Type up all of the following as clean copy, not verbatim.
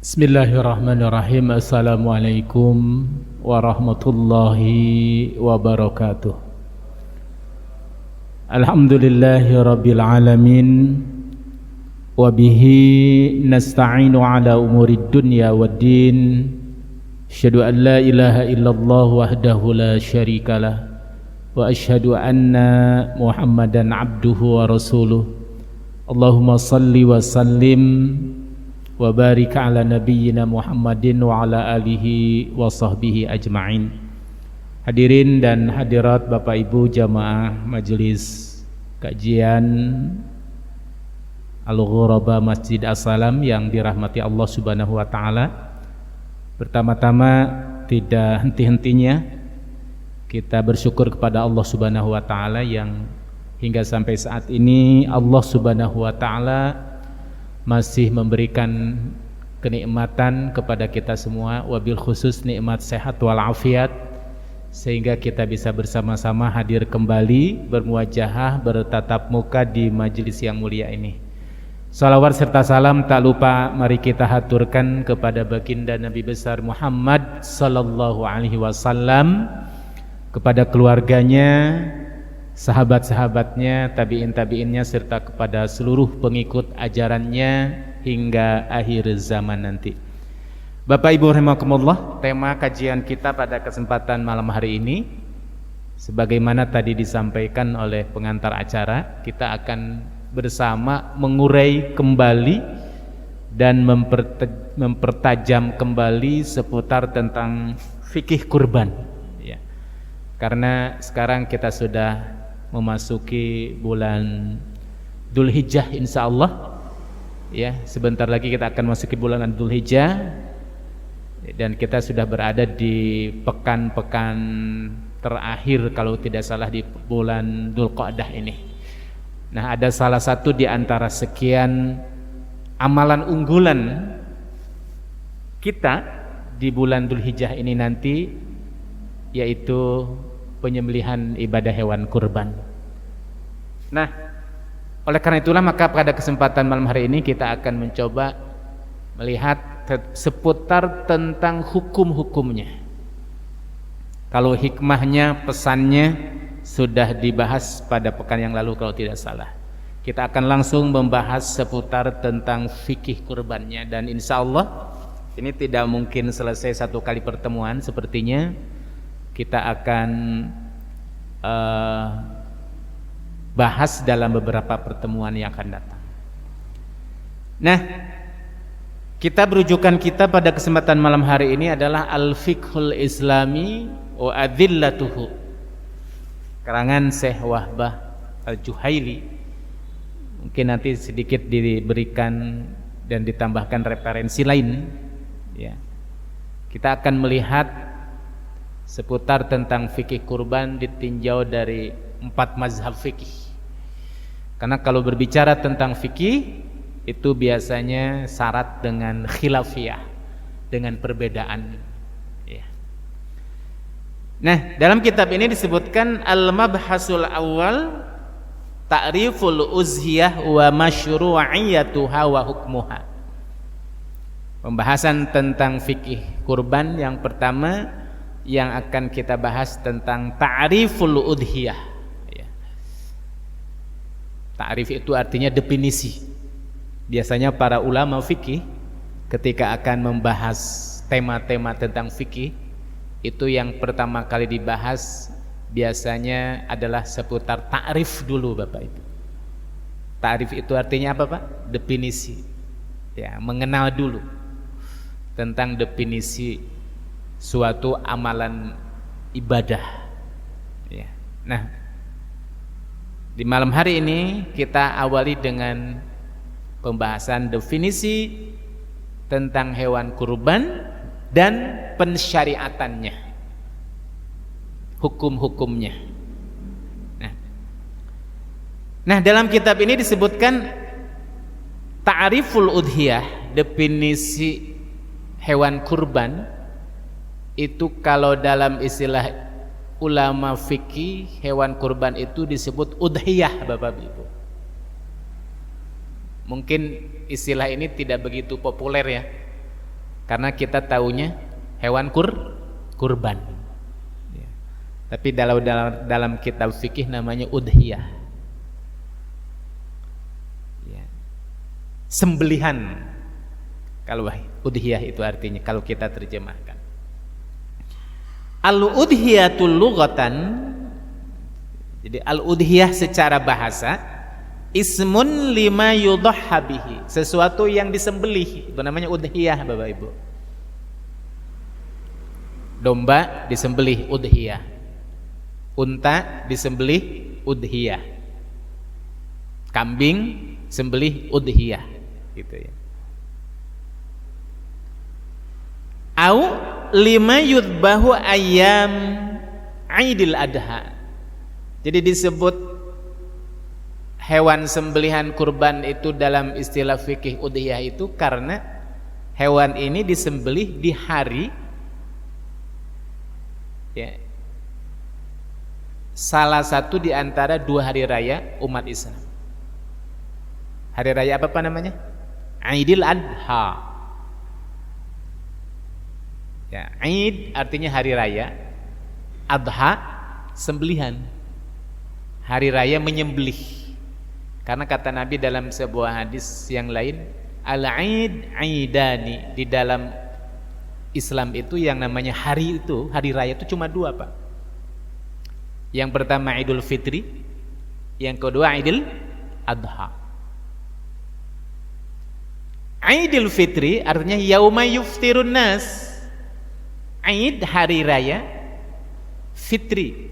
Bismillahirrahmanirrahim. Assalamualaikum warahmatullahi wabarakatuh. Alhamdulillahi rabbil alamin. Wabihi nasta'inu ala umurid dunya waddin. Asyhadu an la ilaha illallah wahdahu la syarikalah. Wa asyhadu anna Muhammadan abduhu wa rasuluh. Allahumma salli wa sallim wa barik ala nabiyyina Muhammadin wa ala alihi wa sahbihi ajma'in. Hadirin dan hadirat Bapak Ibu jamaah majelis kajian Al-Ghuraba Masjid As-Salam yang dirahmati Allah Subhanahu wa taala. Pertama-tama tidak henti-hentinya kita bersyukur kepada Allah Subhanahu wa taala yang hingga sampai saat ini Allah Subhanahu wa taala masih memberikan kenikmatan kepada kita semua, wabil khusus nikmat sehat walafiat, sehingga kita bisa bersama-sama hadir kembali bermuajahah bertatap muka di majelis yang mulia ini. Salawat serta salam tak lupa mari kita haturkan kepada baginda Nabi besar Muhammad sallallahu alaihi wasallam, kepada keluarganya, sahabat-sahabatnya, tabi'in-tabi'innya, serta kepada seluruh pengikut ajarannya hingga akhir zaman nanti. Bapak Ibu rahimakumullah, tema kajian kita pada kesempatan malam hari ini sebagaimana tadi disampaikan oleh pengantar acara, kita akan bersama mengurai kembali dan mempertajam kembali seputar tentang fikih kurban ya. Karena sekarang kita sudah memasuki bulan Dzulhijjah insyaallah ya, sebentar lagi kita akan masuki bulan Dzulhijjah dan kita sudah berada di pekan-pekan terakhir kalau tidak salah di bulan Dzulqa'dah ini. Nah, ada salah satu di antara sekian amalan unggulan kita di bulan Dzulhijjah ini nanti, yaitu penyembelihan ibadah hewan kurban. Nah, oleh karena itulah maka pada kesempatan malam hari ini kita akan mencoba melihat seputar tentang hukum-hukumnya. Kalau hikmahnya, pesannya sudah dibahas pada pekan yang lalu kalau tidak salah. Kita akan langsung membahas seputar tentang fikih kurbannya, dan insya Allah ini tidak mungkin selesai satu kali pertemuan. Sepertinya kita akan bahas dalam beberapa pertemuan yang akan datang. Nah, rujukan kita pada kesempatan malam hari ini adalah Al-Fiqhul Islami wa Adillatuhu, karangan Syekh Wahbah Al-Juhaili. Mungkin nanti sedikit diberikan dan ditambahkan referensi lain ya. Kita akan melihat seputar tentang fikih kurban ditinjau dari 4 mazhab fikih. Karena kalau berbicara tentang fikih itu biasanya syarat dengan khilafiyah, dengan perbedaan ya. Nah, dalam kitab ini disebutkan al-mabhasul awal ta'riful uzhiyah wa masyru'iyatuha wa hukmuha. Pembahasan tentang fikih kurban yang pertama yang akan kita bahas tentang ta'riful udhiyah ya. Ta'rif itu artinya definisi. Biasanya para ulama fikih ketika akan membahas tema-tema tentang fikih, itu yang pertama kali dibahas biasanya adalah seputar ta'rif dulu Bapak Ibu. Ta'rif itu artinya apa Pak? Definisi ya, mengenal dulu tentang definisi suatu amalan ibadah ya. Nah, di malam hari ini kita awali dengan pembahasan definisi tentang hewan kurban dan pensyariatannya, hukum-hukumnya. Nah, dalam kitab ini disebutkan ta'riful udhiyah, definisi hewan kurban. Itu kalau dalam istilah ulama fikih, hewan kurban itu disebut udhiyah Bapak Ibu. Mungkin istilah ini tidak begitu populer ya, Karena kita taunya hewan kurban. Ya. Tapi dalam kitab fikih namanya udhiyah. Ya. Sembelihan. Kalau udhiyah itu artinya kalau kita terjemahkan. Al-udhiyatul lughatan. Jadi al-udhiyah secara bahasa ismun lima yudhahha bihi, sesuatu yang disembelih, itu namanya udhiyah Bapak Ibu. Domba disembelih udhiyah, unta disembelih udhiyah, kambing sembelih udhiyah, gitu ya. Au lima yudbahu ayyam Aidil Adha. Jadi disebut hewan sembelihan kurban itu dalam istilah fikih udhiyah itu karena hewan ini disembelih di hari ya, salah satu di antara 2 hari raya umat Islam. Hari raya apa namanya? Aidil Adha. Ya, Aid artinya hari raya, Adha sembelihan. Hari raya menyembelih. Karena kata Nabi dalam sebuah hadis yang lain, al-Aid aidani, di dalam Islam itu yang namanya hari itu, hari raya itu cuma 2, Pak. Yang pertama Idul Fitri, yang kedua Idul Adha. Idul Fitri artinya yauma yuftirun nas. Aid hari raya, Fitri.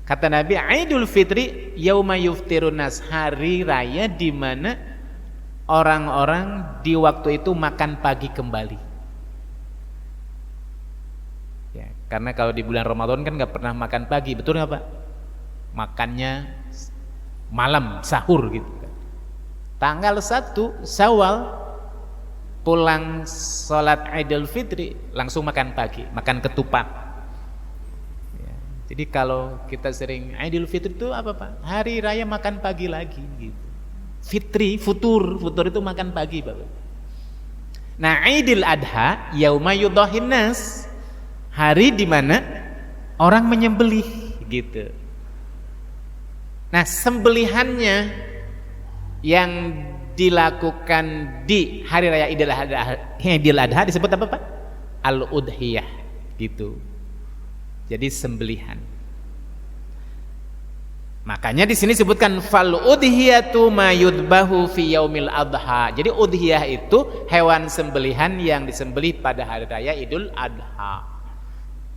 Kata Nabi, Idul Fitri yauma yuftirun nas, hari raya di mana orang-orang di waktu itu makan pagi kembali. Ya, karena kalau di bulan Ramadan kan nggak pernah makan pagi, betul nggak Pak? Makannya malam, sahur gitu kan. Tanggal 1 Syawal pulang sholat Idul Fitri langsung makan pagi, makan ketupat. Jadi kalau kita sering Idul Fitri itu apa Pak? Hari raya makan pagi lagi gitu. Fitri, futur itu makan pagi Bapak. Nah, Idul Adha yauma yudhahin nas, hari di mana orang menyembelih gitu. Nah, sembelihannya yang dilakukan di hari raya Idul Adha disebut apa Pak? Al-udhiyah gitu. Jadi sembelihan. Makanya di sini sebutkan fal udhiyatu ma yudbahu fi yaumil adha. Jadi udhiyah itu hewan sembelihan yang disembelih pada hari raya Idul Adha.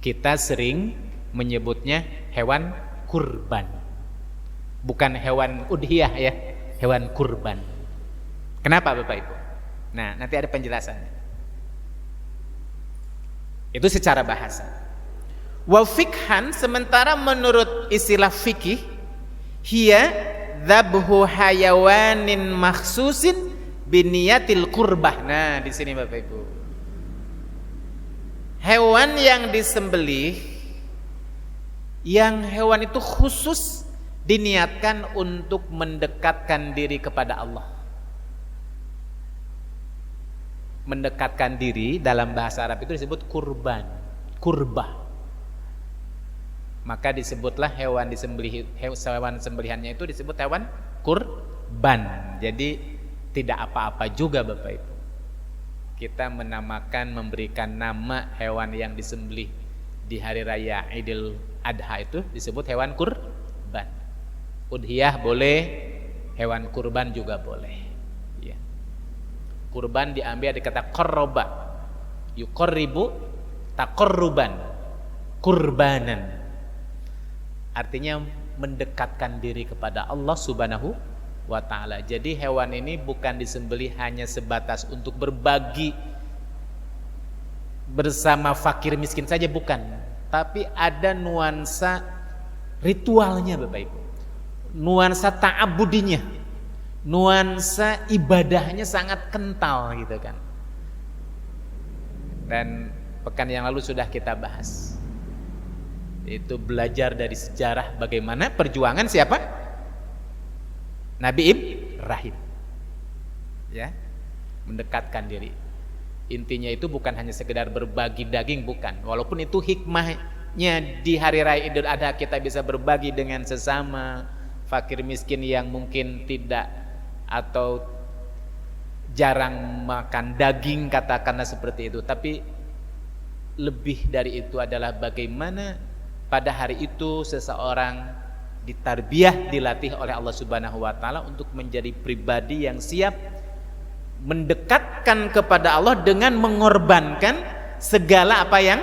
Kita sering menyebutnya hewan kurban. Bukan hewan udhiyah ya, hewan kurban. Kenapa Bapak Ibu? Nah, nanti ada penjelasannya. Itu secara bahasa. Wa fikhan, sementara menurut istilah fikih, hiya dzabhu hayawanin makhsusin biniyatil qurbah. Nah, di sini Bapak Ibu. Hewan yang disembelih, yang hewan itu khusus diniatkan untuk mendekatkan diri kepada Allah. Mendekatkan diri dalam bahasa Arab itu disebut kurban, kurbah. Maka disebutlah hewan sembelihannya itu disebut hewan kurban. Jadi tidak apa-apa juga Bapak Ibu. Kita menamakan, memberikan nama hewan yang disembelih di hari raya Idul Adha itu disebut hewan kurban. Udhiyah boleh, hewan kurban juga boleh. Ya. Kurban diambil dari kata qarraba. Yuqarribu taqarruban. Kurbanan. Artinya mendekatkan diri kepada Allah Subhanahu wa ta'ala. Jadi hewan ini bukan disembelih hanya sebatas untuk berbagi bersama fakir miskin saja, bukan. Tapi ada nuansa ritualnya Bapak Ibu, nuansa ta'abudinya, nuansa ibadahnya sangat kental gitu kan. Dan pekan yang lalu sudah kita bahas, itu belajar dari sejarah bagaimana perjuangan siapa? Nabi Ibrahim, ya, mendekatkan diri. Intinya itu bukan hanya sekedar berbagi daging, bukan. Walaupun itu hikmahnya di hari raya Idul Adha kita bisa berbagi dengan sesama fakir miskin yang mungkin tidak atau jarang makan daging, katakanlah seperti itu. Tapi lebih dari itu adalah bagaimana pada hari itu seseorang ditarbiyah, dilatih oleh Allah Subhanahu wa taala untuk menjadi pribadi yang siap mendekatkan kepada Allah dengan mengorbankan segala apa yang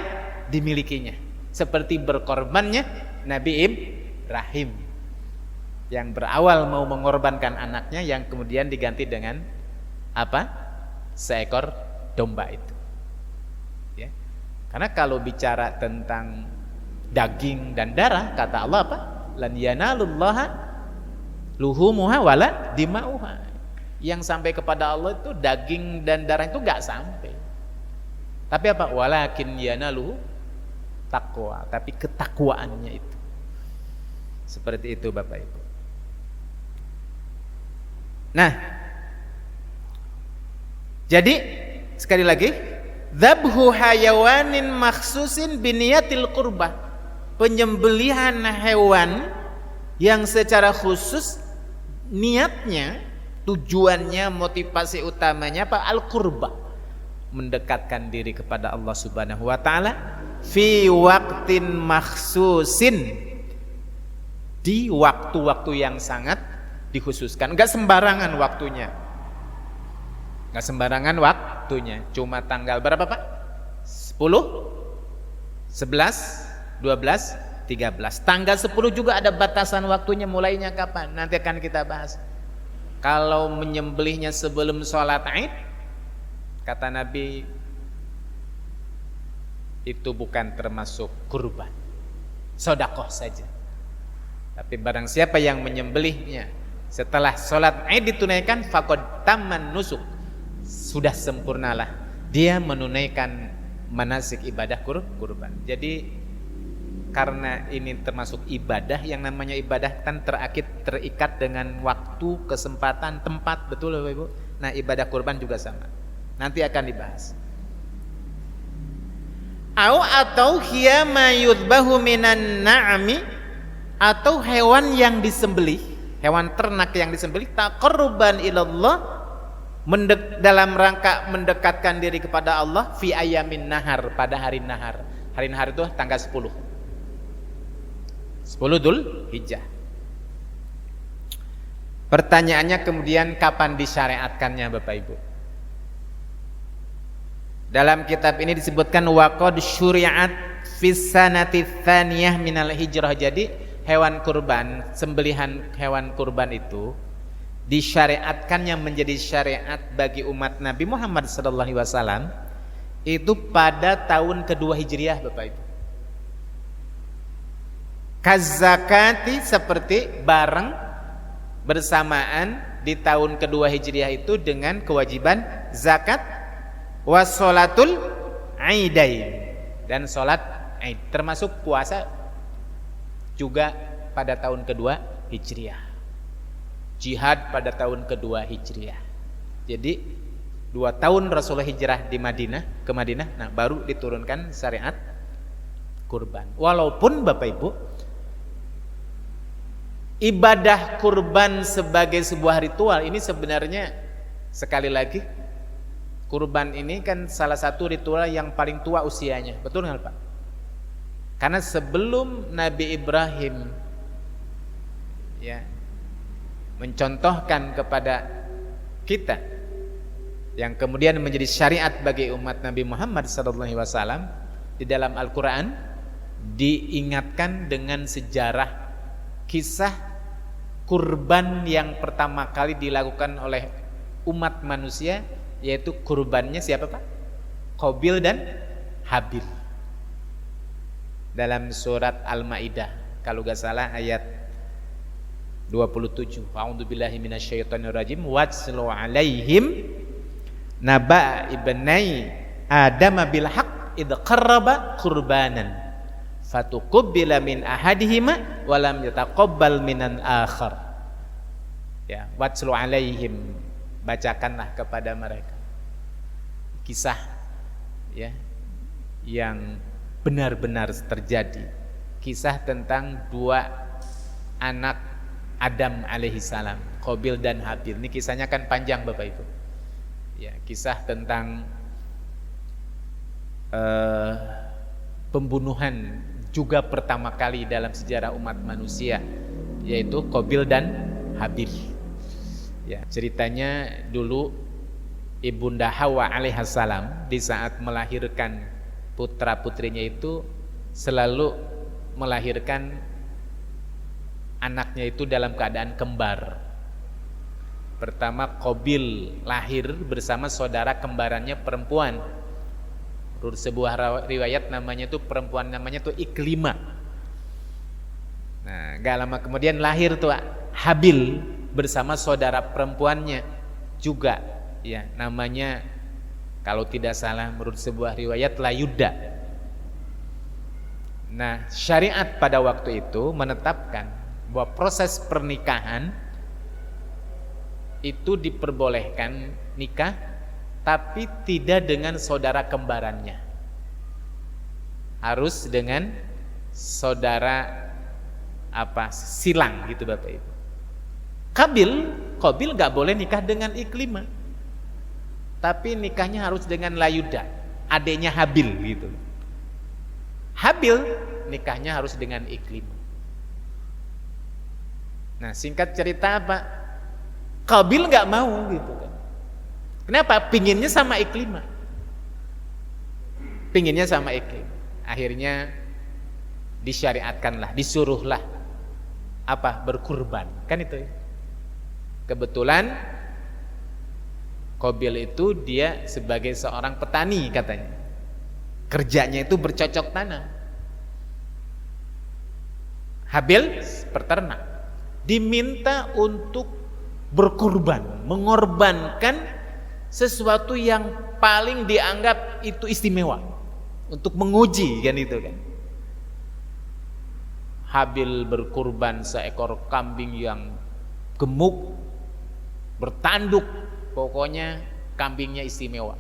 dimilikinya. Seperti berkorbannya Nabi Ibrahim yang berawal mau mengorbankan anaknya, yang kemudian diganti dengan apa? Seekor domba itu. Ya. Karena kalau bicara tentang daging dan darah, kata Allah apa? Lan yanalullaha luhumuha wala dima'uha. Yang sampai kepada Allah itu daging dan darah itu enggak sampai. Tapi apa? Walakin yanaluhu taqwa, tapi ketakwaannya itu. Seperti itu Bapak Ibu. Nah, jadi sekali lagi, dzabhu hayawanin makhsusin biniyatil qurbah, penyembelihan hewan yang secara khusus niatnya, tujuannya, motivasi utamanya apa? Al-qurbah, mendekatkan diri kepada Allah Subhanahu wa taala fi waqtin makhsusin, di waktu-waktu yang sangat dikhususkan. Enggak sembarangan waktunya. Enggak sembarangan waktunya. Cuma tanggal berapa Pak? 10, 11, 12, 13. Tanggal 10 juga ada batasan waktunya, mulainya kapan? Nanti akan kita bahas. Kalau menyembelihnya sebelum sholat Id, kata Nabi, itu bukan termasuk kurban, sedekah saja. Tapi barang siapa yang menyembelihnya setelah sholat Id ditunaikan, faqad tamman nusuk, sudah sempurnalah dia menunaikan manasik ibadah kurban. Jadi karena ini termasuk ibadah, yang namanya ibadah kan terikat dengan waktu, kesempatan, tempat, betul Bapak Ibu. Nah, ibadah kurban juga sama. Nanti akan dibahas. Atau hiya ma yudbahu minan na'ami, atau hewan yang disembelih, hewan ternak yang disembelih taqarruban ilallah, dalam rangka mendekatkan diri kepada Allah, fi ayamin nahar, pada hari nahar. Hari nahar itu tanggal 10 Dzul Hijjah. Pertanyaannya kemudian kapan disyariatkannya Bapak Ibu? Dalam kitab ini disebutkan waqad syuri'at fis sanati tsaniyah minal hijrah. Jadi hewan kurban, sembelihan hewan kurban itu disyariatkannya menjadi syariat bagi umat Nabi Muhammad SAW itu pada tahun kedua Hijriah Bapak Ibu. Kazakati, seperti bareng bersamaan di tahun kedua Hijriah itu dengan kewajiban zakat, wassolatul aidain, dan sholat Aid, termasuk puasa juga pada tahun kedua Hijriah, jihad pada tahun kedua Hijriah. Jadi 2 tahun Rasulullah hijrah di Madinah, ke Madinah, nah baru diturunkan syariat kurban. Walaupun Bapak Ibu, ibadah kurban sebagai sebuah ritual ini sebenarnya, sekali lagi, kurban ini kan salah satu ritual yang paling tua usianya, betul nggak Pak? Karena sebelum Nabi Ibrahim ya mencontohkan kepada kita yang kemudian menjadi syariat bagi umat Nabi Muhammad SAW, di dalam Al-Quran diingatkan dengan sejarah kisah kurban yang pertama kali dilakukan oleh umat manusia, yaitu kurbannya siapa Pak? Qabil dan Habil. Dalam surat Al-Maidah kalau gak salah ayat 27. A'udzubillahi minasyaitonirrajim. Watslu 'alaihim naba ibnai Adam bil haqq id qarraba qurbanan fatuqabbala min ahadihima wa lam yataqabbal minan akhar. Ya, watslu 'alaihim, bacakanlah kepada mereka kisah ya, yang benar-benar terjadi. Kisah tentang dua anak Adam alaihissalam, Qabil dan Habil. Ini kisahnya kan panjang Bapak Ibu. Ya, kisah tentang pembunuhan juga pertama kali dalam sejarah umat manusia, yaitu Qabil dan Habil. Ya, ceritanya dulu Ibunda Hawa alaihissalam di saat melahirkan putra-putrinya itu selalu melahirkan anaknya itu dalam keadaan kembar. Pertama Qabil lahir bersama saudara kembarannya perempuan. Menurut sebuah riwayat namanya itu perempuan namanya itu Iklimah. Nah, gak lama kemudian lahir tuh Habil bersama saudara perempuannya juga, ya, namanya kalau tidak salah menurut sebuah riwayat Layuda. Nah, syariat pada waktu itu menetapkan bahwa proses pernikahan itu diperbolehkan nikah tapi tidak dengan saudara kembarannya, harus dengan saudara silang gitu Bapak Ibu. Qabil gak boleh nikah dengan Iklimah, tapi nikahnya harus dengan Layuda, adiknya Habil gitu. Habil nikahnya harus dengan Iklimah. Nah, singkat cerita apa? Qabil gak mau gitu kan. Kenapa? Pinginnya sama Iklimah. Pinginnya sama Iklimah. Akhirnya disyariatkanlah, disuruhlah berkurban. Kan itu ya. Kebetulan Qabil itu dia sebagai seorang petani katanya. Kerjanya itu bercocok tanam. Habil peternak. Diminta untuk berkurban, mengorbankan sesuatu yang paling dianggap itu istimewa untuk menguji kan itu kan. Habil berkurban seekor kambing yang gemuk, bertanduk, pokoknya kambingnya istimewa.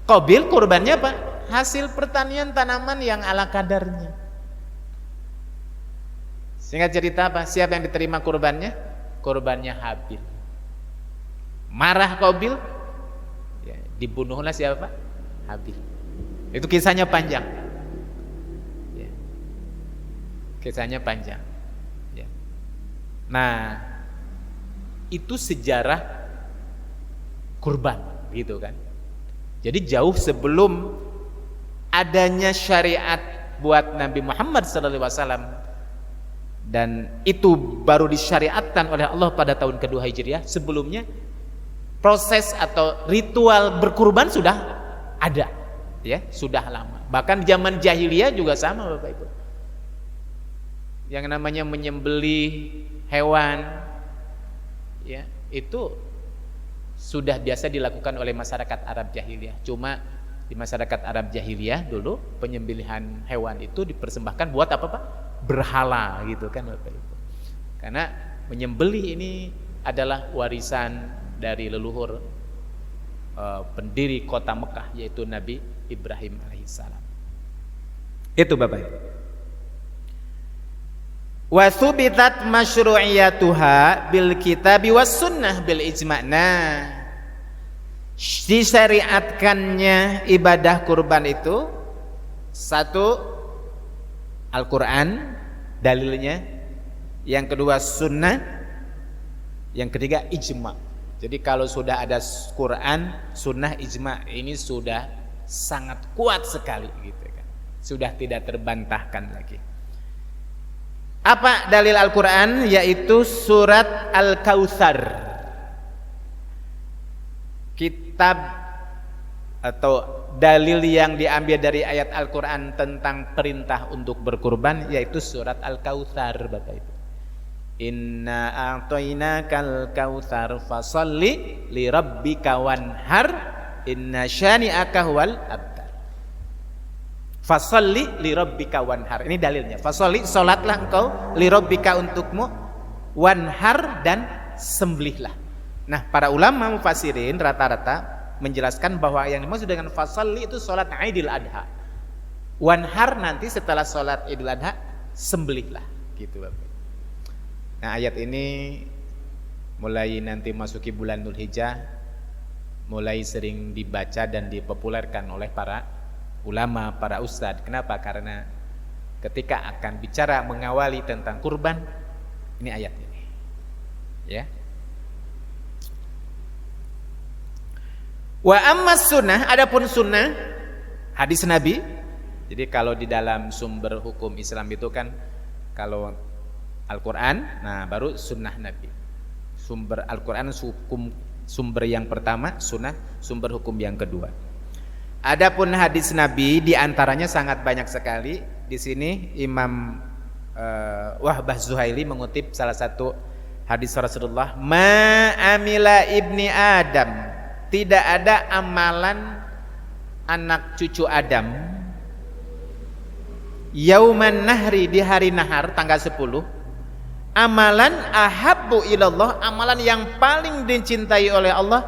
Qabil kurbannya apa? Hasil pertanian tanaman yang ala kadarnya. Singkat cerita apa? Siapa yang diterima kurbannya? Kurbannya Habil. Marah Qabil, ya, dibunuhlah siapa? Habil. Itu kisahnya panjang, ya. Kisahnya panjang, ya. Nah, itu sejarah kurban, gitu kan. Jadi jauh sebelum adanya syariat buat Nabi Muhammad SAW, dan itu baru disyariatkan oleh Allah pada tahun kedua Hijriah. Sebelumnya proses atau ritual berkurban sudah ada, ya, sudah lama. Bahkan zaman jahiliyah juga sama Bapak Ibu. Yang namanya menyembelih hewan, ya, itu sudah biasa dilakukan oleh masyarakat Arab jahiliyah. Cuma di masyarakat Arab jahiliyah dulu penyembelihan hewan itu dipersembahkan buat apa Pak? Berhala gitu kan Bapak Ibu. Karena menyembelih ini adalah warisan dari leluhur pendiri kota Mekah, yaitu Nabi Ibrahim alaihissalam. Itu Bapak Ibu. Wa subitat masyru'iyatuha bil kitabi was sunnah bil ijma'. Nah, disyariatkannya ibadah kurban itu satu Al-Quran dalilnya, yang kedua sunnah, yang ketiga ijma'. Jadi kalau sudah ada Quran, sunnah, ijma', ini sudah sangat kuat sekali gitu kan. Sudah tidak terbantahkan lagi. Apa dalil Al-Quran? Yaitu surat Al-Kautsar. Kitab atau dalil yang diambil dari ayat Al-Quran tentang perintah untuk berkurban, yaitu surat Al-Kautsar Bapak Ibu. Inna a'tainakal kautsar fasalli li rabbika wanhar inna syani'aka huwal abtar. Fasalli li rabbika wanhar. Ini dalilnya. Fasalli, salatlah engkau, li rabbika untukmu, wanhar, dan sembelihlah. Nah, para ulama mufassirin rata-rata menjelaskan bahwa yang dimaksud dengan fasalli itu sholat Idul Adha. Wanhar nanti setelah sholat Idul Adha sembelihlah, gitu Bapak. Nah, ayat ini mulai nanti masuki bulan Dzulhijjah mulai sering dibaca dan dipopulerkan oleh para ulama, para ustadz. Kenapa? Karena ketika akan bicara mengawali tentang kurban, ini ayat ini, ya. Wa ammas sunnah, adapun sunnah hadis Nabi. Jadi kalau di dalam sumber hukum Islam itu kan kalau Al-Quran, nah baru sunnah Nabi. Sumber Al-Quran sumber yang pertama, sunnah sumber hukum yang kedua. Adapun hadis Nabi diantaranya sangat banyak sekali. Di sini Imam Wahbah Zuhaili mengutip salah satu hadis Rasulullah, ma amila ibni Adam, tidak ada amalan anak cucu Adam yauman nahri, di hari nahar tanggal 10, amalan ahabbu ilallah, amalan yang paling dicintai oleh Allah,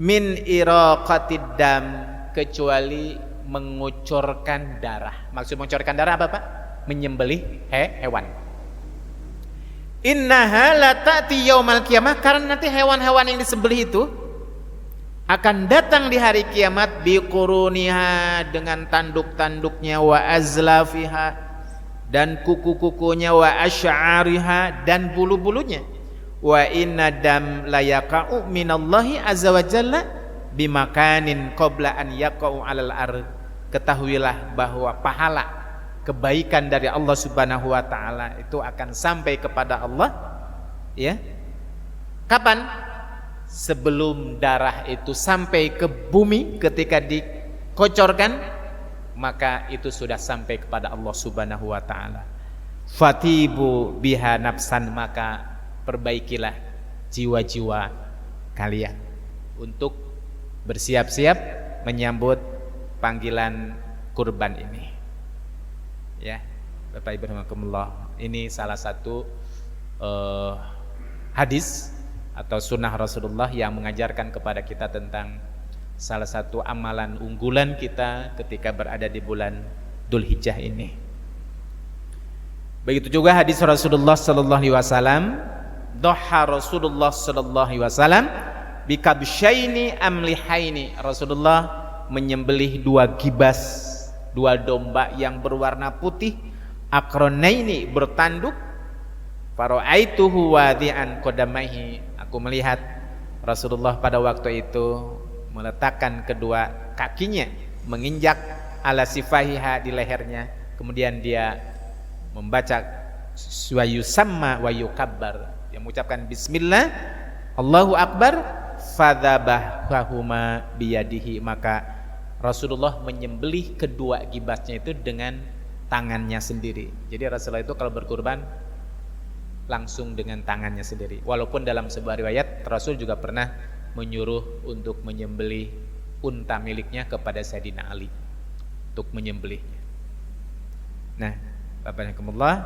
min iraqatid dam, kecuali mengucurkan darah. Maksud mengucurkan darah apa Pak? Menyembelih hewan. Innaha la ta'ti yaumal qiyamah, karena nanti hewan-hewan yang disembelih itu akan datang di hari kiamat biquruniha, dengan tanduk-tanduknya, wa azlafiha, dan kuku-kukunya, wa asy'ariha, dan bulu-bulunya. Wa inna dam la yaqa'u minallahi azza wa jalla bimakanin qabla an yaqa'u 'alal ard. Ketahuilah bahwa pahala kebaikan dari Allah Subhanahu wa taala itu akan sampai kepada Allah, ya. Kapan? Sebelum darah itu sampai ke bumi, ketika dikocorkan, maka itu sudah sampai kepada Allah Subhanahu wa taala. Fatibu biha nafsan, maka perbaikilah jiwa-jiwa kalian untuk bersiap-siap menyambut panggilan kurban ini. Ya, Bapak Ibu rahimakumullah, ini salah satu hadis atau sunnah Rasulullah yang mengajarkan kepada kita tentang salah satu amalan unggulan kita ketika berada di bulan Dzulhijjah ini. Begitu juga hadis Rasulullah sallallahu alaihi wasallam, dhaha Rasulullah sallallahu alaihi wasallam bikabsyaini amlihaini. Rasulullah menyembelih 2 gibas, 2 domba yang berwarna putih, akronaini, bertanduk. Fara'aituhu wadi'an qadamaihi, aku melihat Rasulullah pada waktu itu meletakkan kedua kakinya menginjak ala sifahiha, di lehernya, kemudian dia membaca wa yusamma wa yukabbar, yang mengucapkan bismillah, Allahu akbar, fadzabahahuma biyadihi, maka Rasulullah menyembelih kedua gibasnya itu dengan tangannya sendiri. Jadi Rasulullah itu kalau berkurban langsung dengan tangannya sendiri. Walaupun dalam sebuah riwayat Rasul juga pernah menyuruh untuk menyembelih unta miliknya kepada Sayyidina Ali untuk menyembelihnya. Nah, Bapak-Bapak,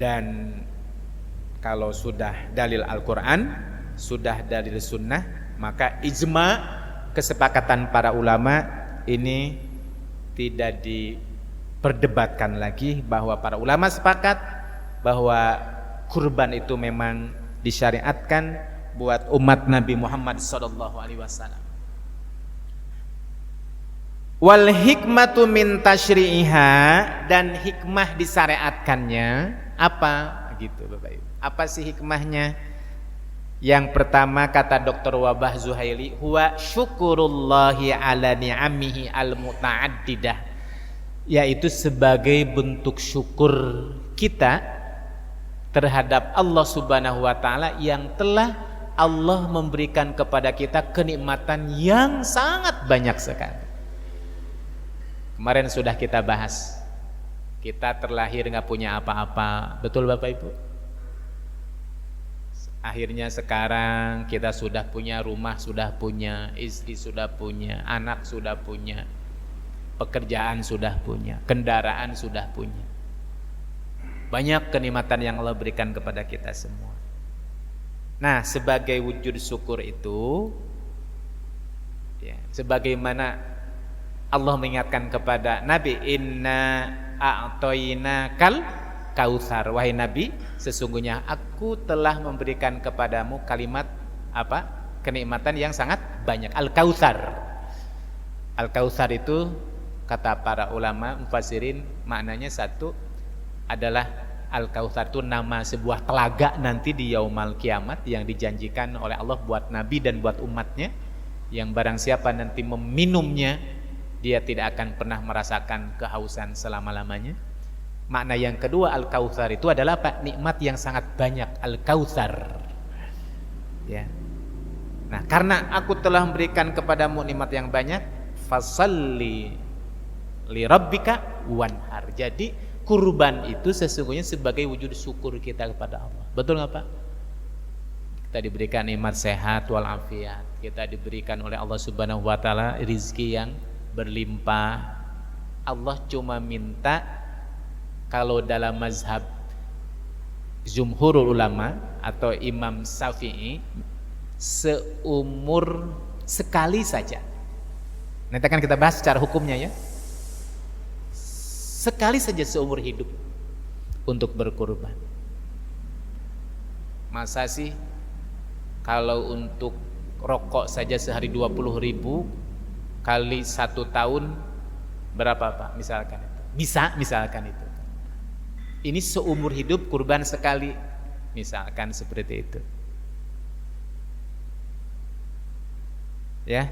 dan kalau sudah dalil Al-Quran, sudah dalil sunnah, maka ijma, kesepakatan para ulama ini tidak diperdebatkan lagi, bahwa para ulama sepakat bahwa kurban itu memang disyariatkan buat umat Nabi Muhammad sallallahu alaihi wasallam. Wal hikmatu min tasyri'iha, dan hikmah disyariatkannya apa gitu Bapak Ibu. Apa sih hikmahnya? Yang pertama kata Dr. Wahbah Zuhaili, huwa syukurullahi ala ni'amihi al-muta'addidah, yaitu sebagai bentuk syukur kita terhadap Allah Subhanahu wa taala yang telah Allah memberikan kepada kita kenikmatan yang sangat banyak sekali. Kemarin sudah kita bahas, kita terlahir nggak punya apa-apa, betul Bapak Ibu? Akhirnya sekarang kita sudah punya rumah, sudah punya istri, sudah punya anak, sudah punya pekerjaan, sudah punya kendaraan, sudah punya. Banyak kenikmatan yang Allah berikan kepada kita semua. Nah, sebagai wujud syukur itu, Ya, sebagaimana Allah mengingatkan kepada Nabi, inna a'toinakal kautsar, wahai Nabi, sesungguhnya aku telah memberikan kepadamu kalimat apa? Kenikmatan yang sangat banyak, al-kautsar. Al-kautsar itu kata para ulama mufassirin maknanya satu adalah al-kautsar itu nama sebuah telaga nanti di yaumal kiamat yang dijanjikan oleh Allah buat Nabi dan buat umatnya, yang barang siapa nanti meminumnya dia tidak akan pernah merasakan kehausan selama-lamanya. Makna yang kedua al-kautsar itu adalah apa? Nikmat yang sangat banyak, al-kautsar. Ya. Nah, karena aku telah memberikan kepadamu nikmat yang banyak, fasalli li rabbika wanhar. Jadi kurban itu sesungguhnya sebagai wujud syukur kita kepada Allah. Betul nggak Pak? Kita diberikan nikmat sehat walafiat, kita diberikan oleh Allah Subhanahu wa taala rizki yang berlimpah. Allah cuma minta, kalau dalam mazhab jumhurul ulama atau Imam Syafi'i, seumur sekali saja. Nanti akan kita bahas secara hukumnya ya. Sekali saja seumur hidup untuk berkurban. Masa sih kalau untuk rokok saja sehari 20.000 kali 1 tahun berapa Pak? Misalkan itu. Bisa misalkan itu. Ini seumur hidup kurban sekali, misalkan seperti itu. Ya.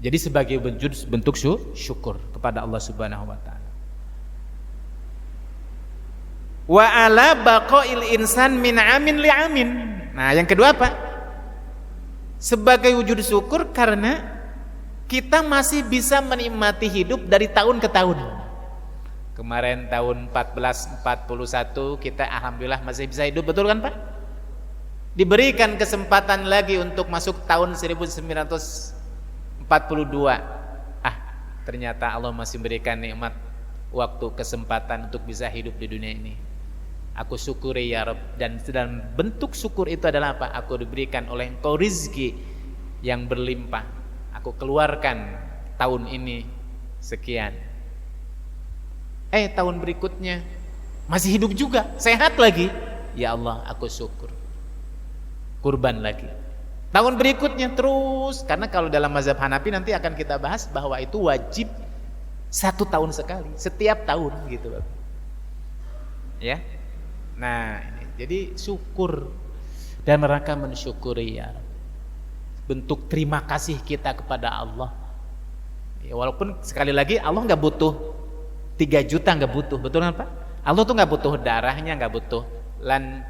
Jadi sebagai bentuk syukur kepada Allah Subhanahu wa taala. Wa ala baqail insan min amin li amin. Nah, yang kedua apa? Sebagai wujud syukur karena kita masih bisa menikmati hidup dari tahun ke tahun. Kemarin tahun 1441 kita alhamdulillah masih bisa hidup, betul kan Pak? Diberikan kesempatan lagi untuk masuk tahun 1942. Ternyata Allah masih memberikan nikmat waktu, kesempatan untuk bisa hidup di dunia ini. Aku syukuri ya Rabb, dan dalam bentuk syukur itu adalah apa? Aku diberikan oleh Engkau rizki yang berlimpah. Aku keluarkan tahun ini sekian. Tahun berikutnya masih hidup juga, sehat lagi. Ya Allah, aku syukur. Kurban lagi. Tahun berikutnya terus, karena kalau dalam mazhab Hanafi nanti akan kita bahas bahwa itu wajib 1 tahun sekali, setiap tahun gitu Bapak. Ya. Nah, ini jadi syukur dan mereka mensyukuri ya. Bentuk terima kasih kita kepada Allah. Ya, walaupun sekali lagi Allah nggak butuh 3 juta, nggak butuh, betul kan Pak? Allah tuh nggak butuh darahnya, nggak butuh lan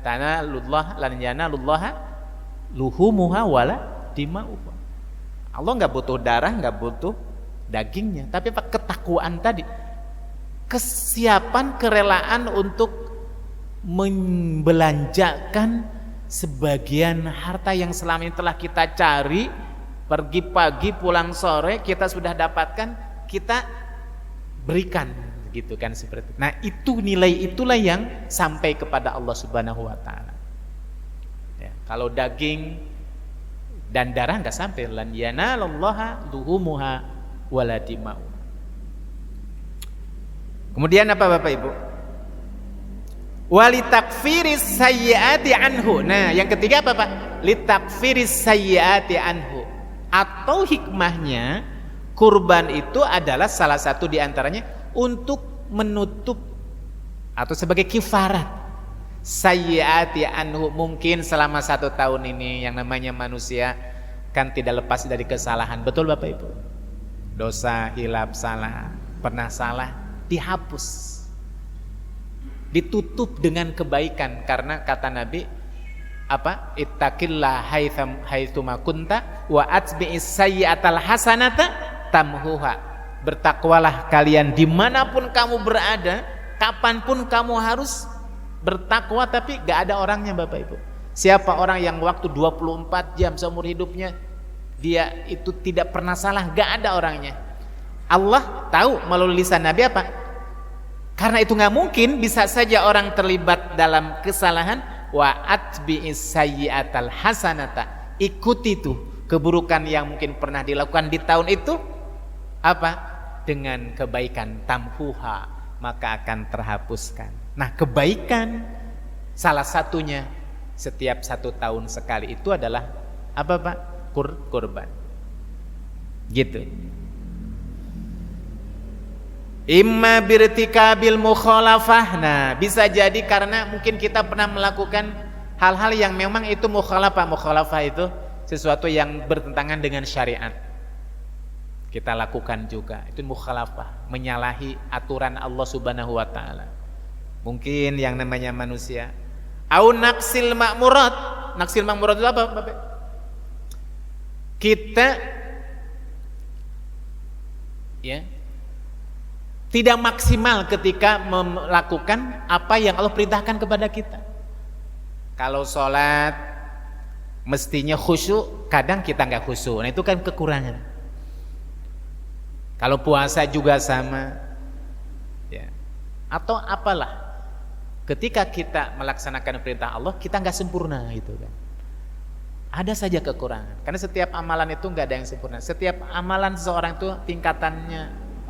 yanalullaha luhumuha wala dima'uha. Allah nggak butuh darah, nggak butuh dagingnya, tapi apa? Ketakwaan tadi, kesiapan, kerelaan untuk membelanjakan sebagian harta yang selama ini telah kita cari, pergi pagi pulang sore kita sudah dapatkan, kita berikan gitu kan, seperti itu. Nah, itu nilai itulah yang sampai kepada Allah Subhanahu wa taala. Ya, kalau daging dan darah enggak sampai, lan yanalallaha luhumuha wala dima'u. Kemudian apa Bapak Ibu? Walitakfiris sayyiati anhu. Nah, yang ketiga apa Pak? Litakfiris sayyiati anhu. Atau hikmahnya kurban itu adalah salah satu diantaranya untuk menutup atau sebagai kifarat sayyiati anhu. Mungkin selama 1 tahun ini yang namanya manusia kan tidak lepas dari kesalahan, betul Bapak Ibu? Dosa, hilaf, salah, pernah salah, dihapus, ditutup dengan kebaikan. Karena kata Nabi apa? Ittaqillah haitsuma kunta wa atbi'is sayyi'atal hasanata tamhuha. Bertakwalah kalian dimanapun kamu berada, kapanpun kamu harus bertakwa, tapi gak ada orangnya Bapak Ibu. Siapa orang yang waktu 24 jam seumur hidupnya dia itu tidak pernah salah, gak ada orangnya. Allah tahu melalui lisan Nabi apa? Karena itu gak mungkin, bisa saja orang terlibat dalam kesalahan. Wa atbi'is sayyi'atal hasanata, ikuti itu keburukan yang mungkin pernah dilakukan di tahun itu apa? Dengan kebaikan tamhuha, maka akan terhapuskan. Nah, kebaikan salah satunya setiap 1 tahun sekali itu adalah apa Pak? Kurban. Gitu. Imma birtikabil mukhalafah. Nah, bisa jadi karena mungkin kita pernah melakukan hal-hal yang memang itu mukhalafah. Mukhalafah itu sesuatu yang bertentangan dengan syariat. Kita lakukan juga. Itu mukhalafah, menyalahi aturan Allah Subhanahu wa taala. Mungkin yang namanya manusia. Au naksil ma'murat. Naksil ma'murat itu apa, Bapak? Kita ya tidak maksimal ketika melakukan apa yang Allah perintahkan kepada kita. Kalau sholat mestinya khusyuk, kadang kita nggak khusyuk. Nah, itu kan kekurangan. Kalau puasa juga sama, ya. Atau apalah. Ketika kita melaksanakan perintah Allah, kita nggak sempurna, gitu kan. Ada saja kekurangan. Karena setiap amalan itu nggak ada yang sempurna. Setiap amalan seseorang itu tingkatannya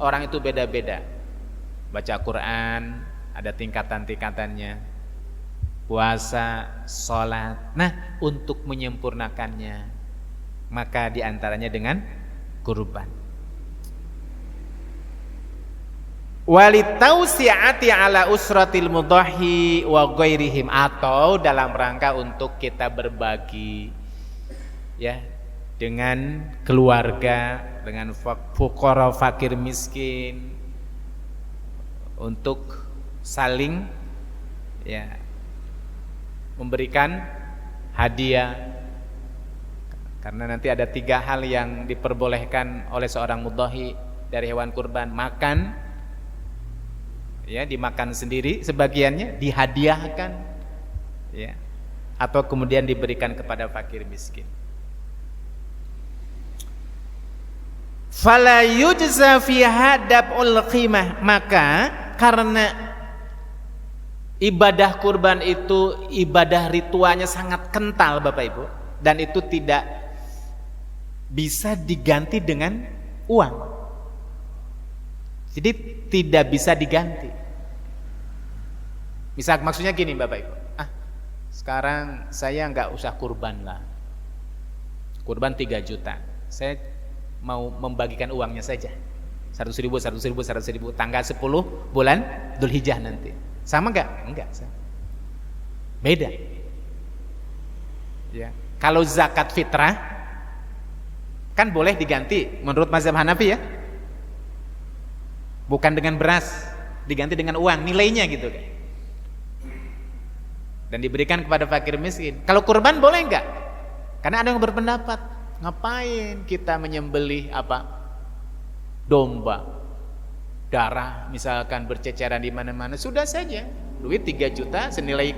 orang itu beda-beda. Baca Quran ada tingkatan-tingkatannya. Puasa, sholat. Nah, untuk menyempurnakannya, maka diantaranya dengan kurban. Walitausiati ala usratil mudhahi wa ghairihim, atau dalam rangka untuk kita berbagi ya dengan keluarga, dengan fuqara fakir miskin, untuk saling ya memberikan hadiah. Karena nanti ada 3 hal yang diperbolehkan oleh seorang mudhahi dari hewan kurban: makan, ya dimakan sendiri sebagiannya, dihadiahkan, ya, atau kemudian diberikan kepada fakir miskin. Fala yujza fi hadabul qimah, maka karena ibadah kurban itu ibadah ritualnya sangat kental Bapak Ibu, dan itu tidak bisa diganti dengan uang. Jadi tidak bisa diganti. Misal maksudnya gini Bapak Ibu, sekarang saya nggak usah kurban lah, kurban 3 juta, saya mau membagikan uangnya saja 100.000, 100.000, 100.000 tanggal 10 bulan Dzulhijjah nanti. Sama nggak? Enggak, beda. Ya. Kalau zakat fitrah kan boleh diganti menurut mazhab Hanafi ya, bukan dengan beras, diganti dengan uang, nilainya gitu kan, dan diberikan kepada fakir miskin. Kalau kurban boleh enggak? Karena ada yang berpendapat, ngapain kita menyembelih domba, darah misalkan berceceran di mana-mana, sudah saja duit 3 juta senilai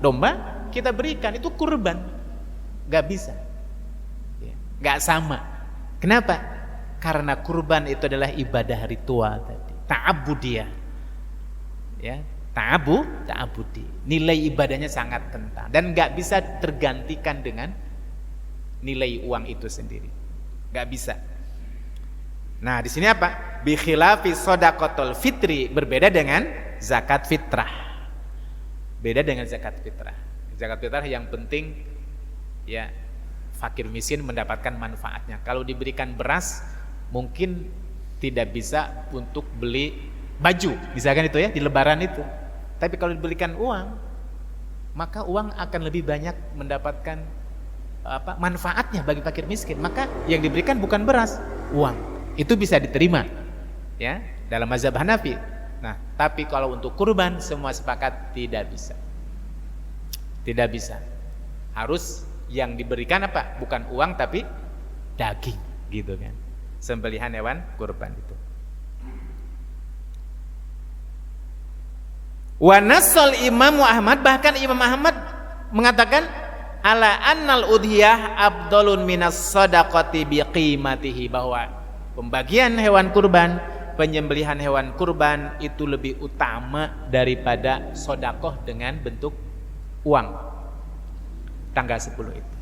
domba kita berikan, itu kurban. Enggak bisa, enggak sama. Kenapa? Karena kurban itu adalah ibadah ritual tadi, ta'abudiyah, ya, ta'abudi. Nilai ibadahnya sangat kental dan nggak bisa tergantikan dengan nilai uang itu sendiri, nggak bisa. Nah, di sini apa? Bi khilafi shadaqatul fitri, berbeda dengan zakat fitrah. Beda dengan zakat fitrah. Zakat fitrah yang penting ya fakir miskin mendapatkan manfaatnya. Kalau diberikan beras mungkin tidak bisa untuk beli baju, misalkan itu ya di lebaran itu. Tapi kalau diberikan uang, maka uang akan lebih banyak mendapatkan manfaatnya bagi fakir miskin. Maka yang diberikan bukan beras, uang. Itu bisa diterima ya dalam mazhab Hanafi. Nah, tapi kalau untuk kurban semua sepakat tidak bisa. Tidak bisa. Harus yang diberikan apa? Bukan uang tapi daging, gitu kan. Sembelihan hewan kurban itu. Wa nassal Imam Ahmad, bahkan Imam Ahmad mengatakan ala annal udhiyah afdalun minas shadaqati biqimatihi, bahwa pembagian hewan kurban, penyembelihan hewan kurban itu lebih utama daripada sedekah dengan bentuk uang tanggal 10 itu.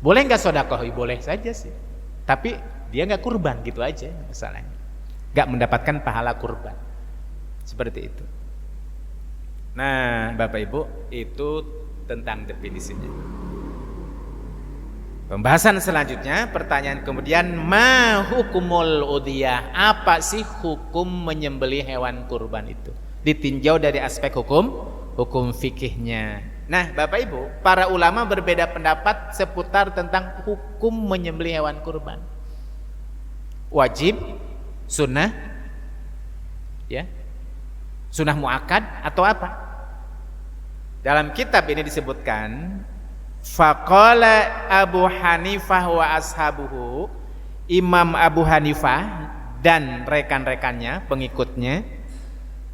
Boleh nggak sedekah? Boleh saja sih. Tapi dia nggak kurban gitu aja masalahnya. Nggak mendapatkan pahala kurban. Seperti itu. Nah, Bapak Ibu, itu tentang definisinya. Pembahasan selanjutnya, pertanyaan kemudian, ma hukumul udhiyah? Apa sih hukum menyembelih hewan kurban itu? Ditinjau dari aspek hukum fikihnya. Nah, Bapak Ibu, para ulama berbeda pendapat seputar tentang hukum menyembelih hewan kurban. Wajib, sunnah, ya, sunnah muakkad atau apa? Dalam kitab ini disebutkan, faqala Abu Hanifah wa ashabuhu, Imam Abu Hanifah dan rekan-rekannya, pengikutnya,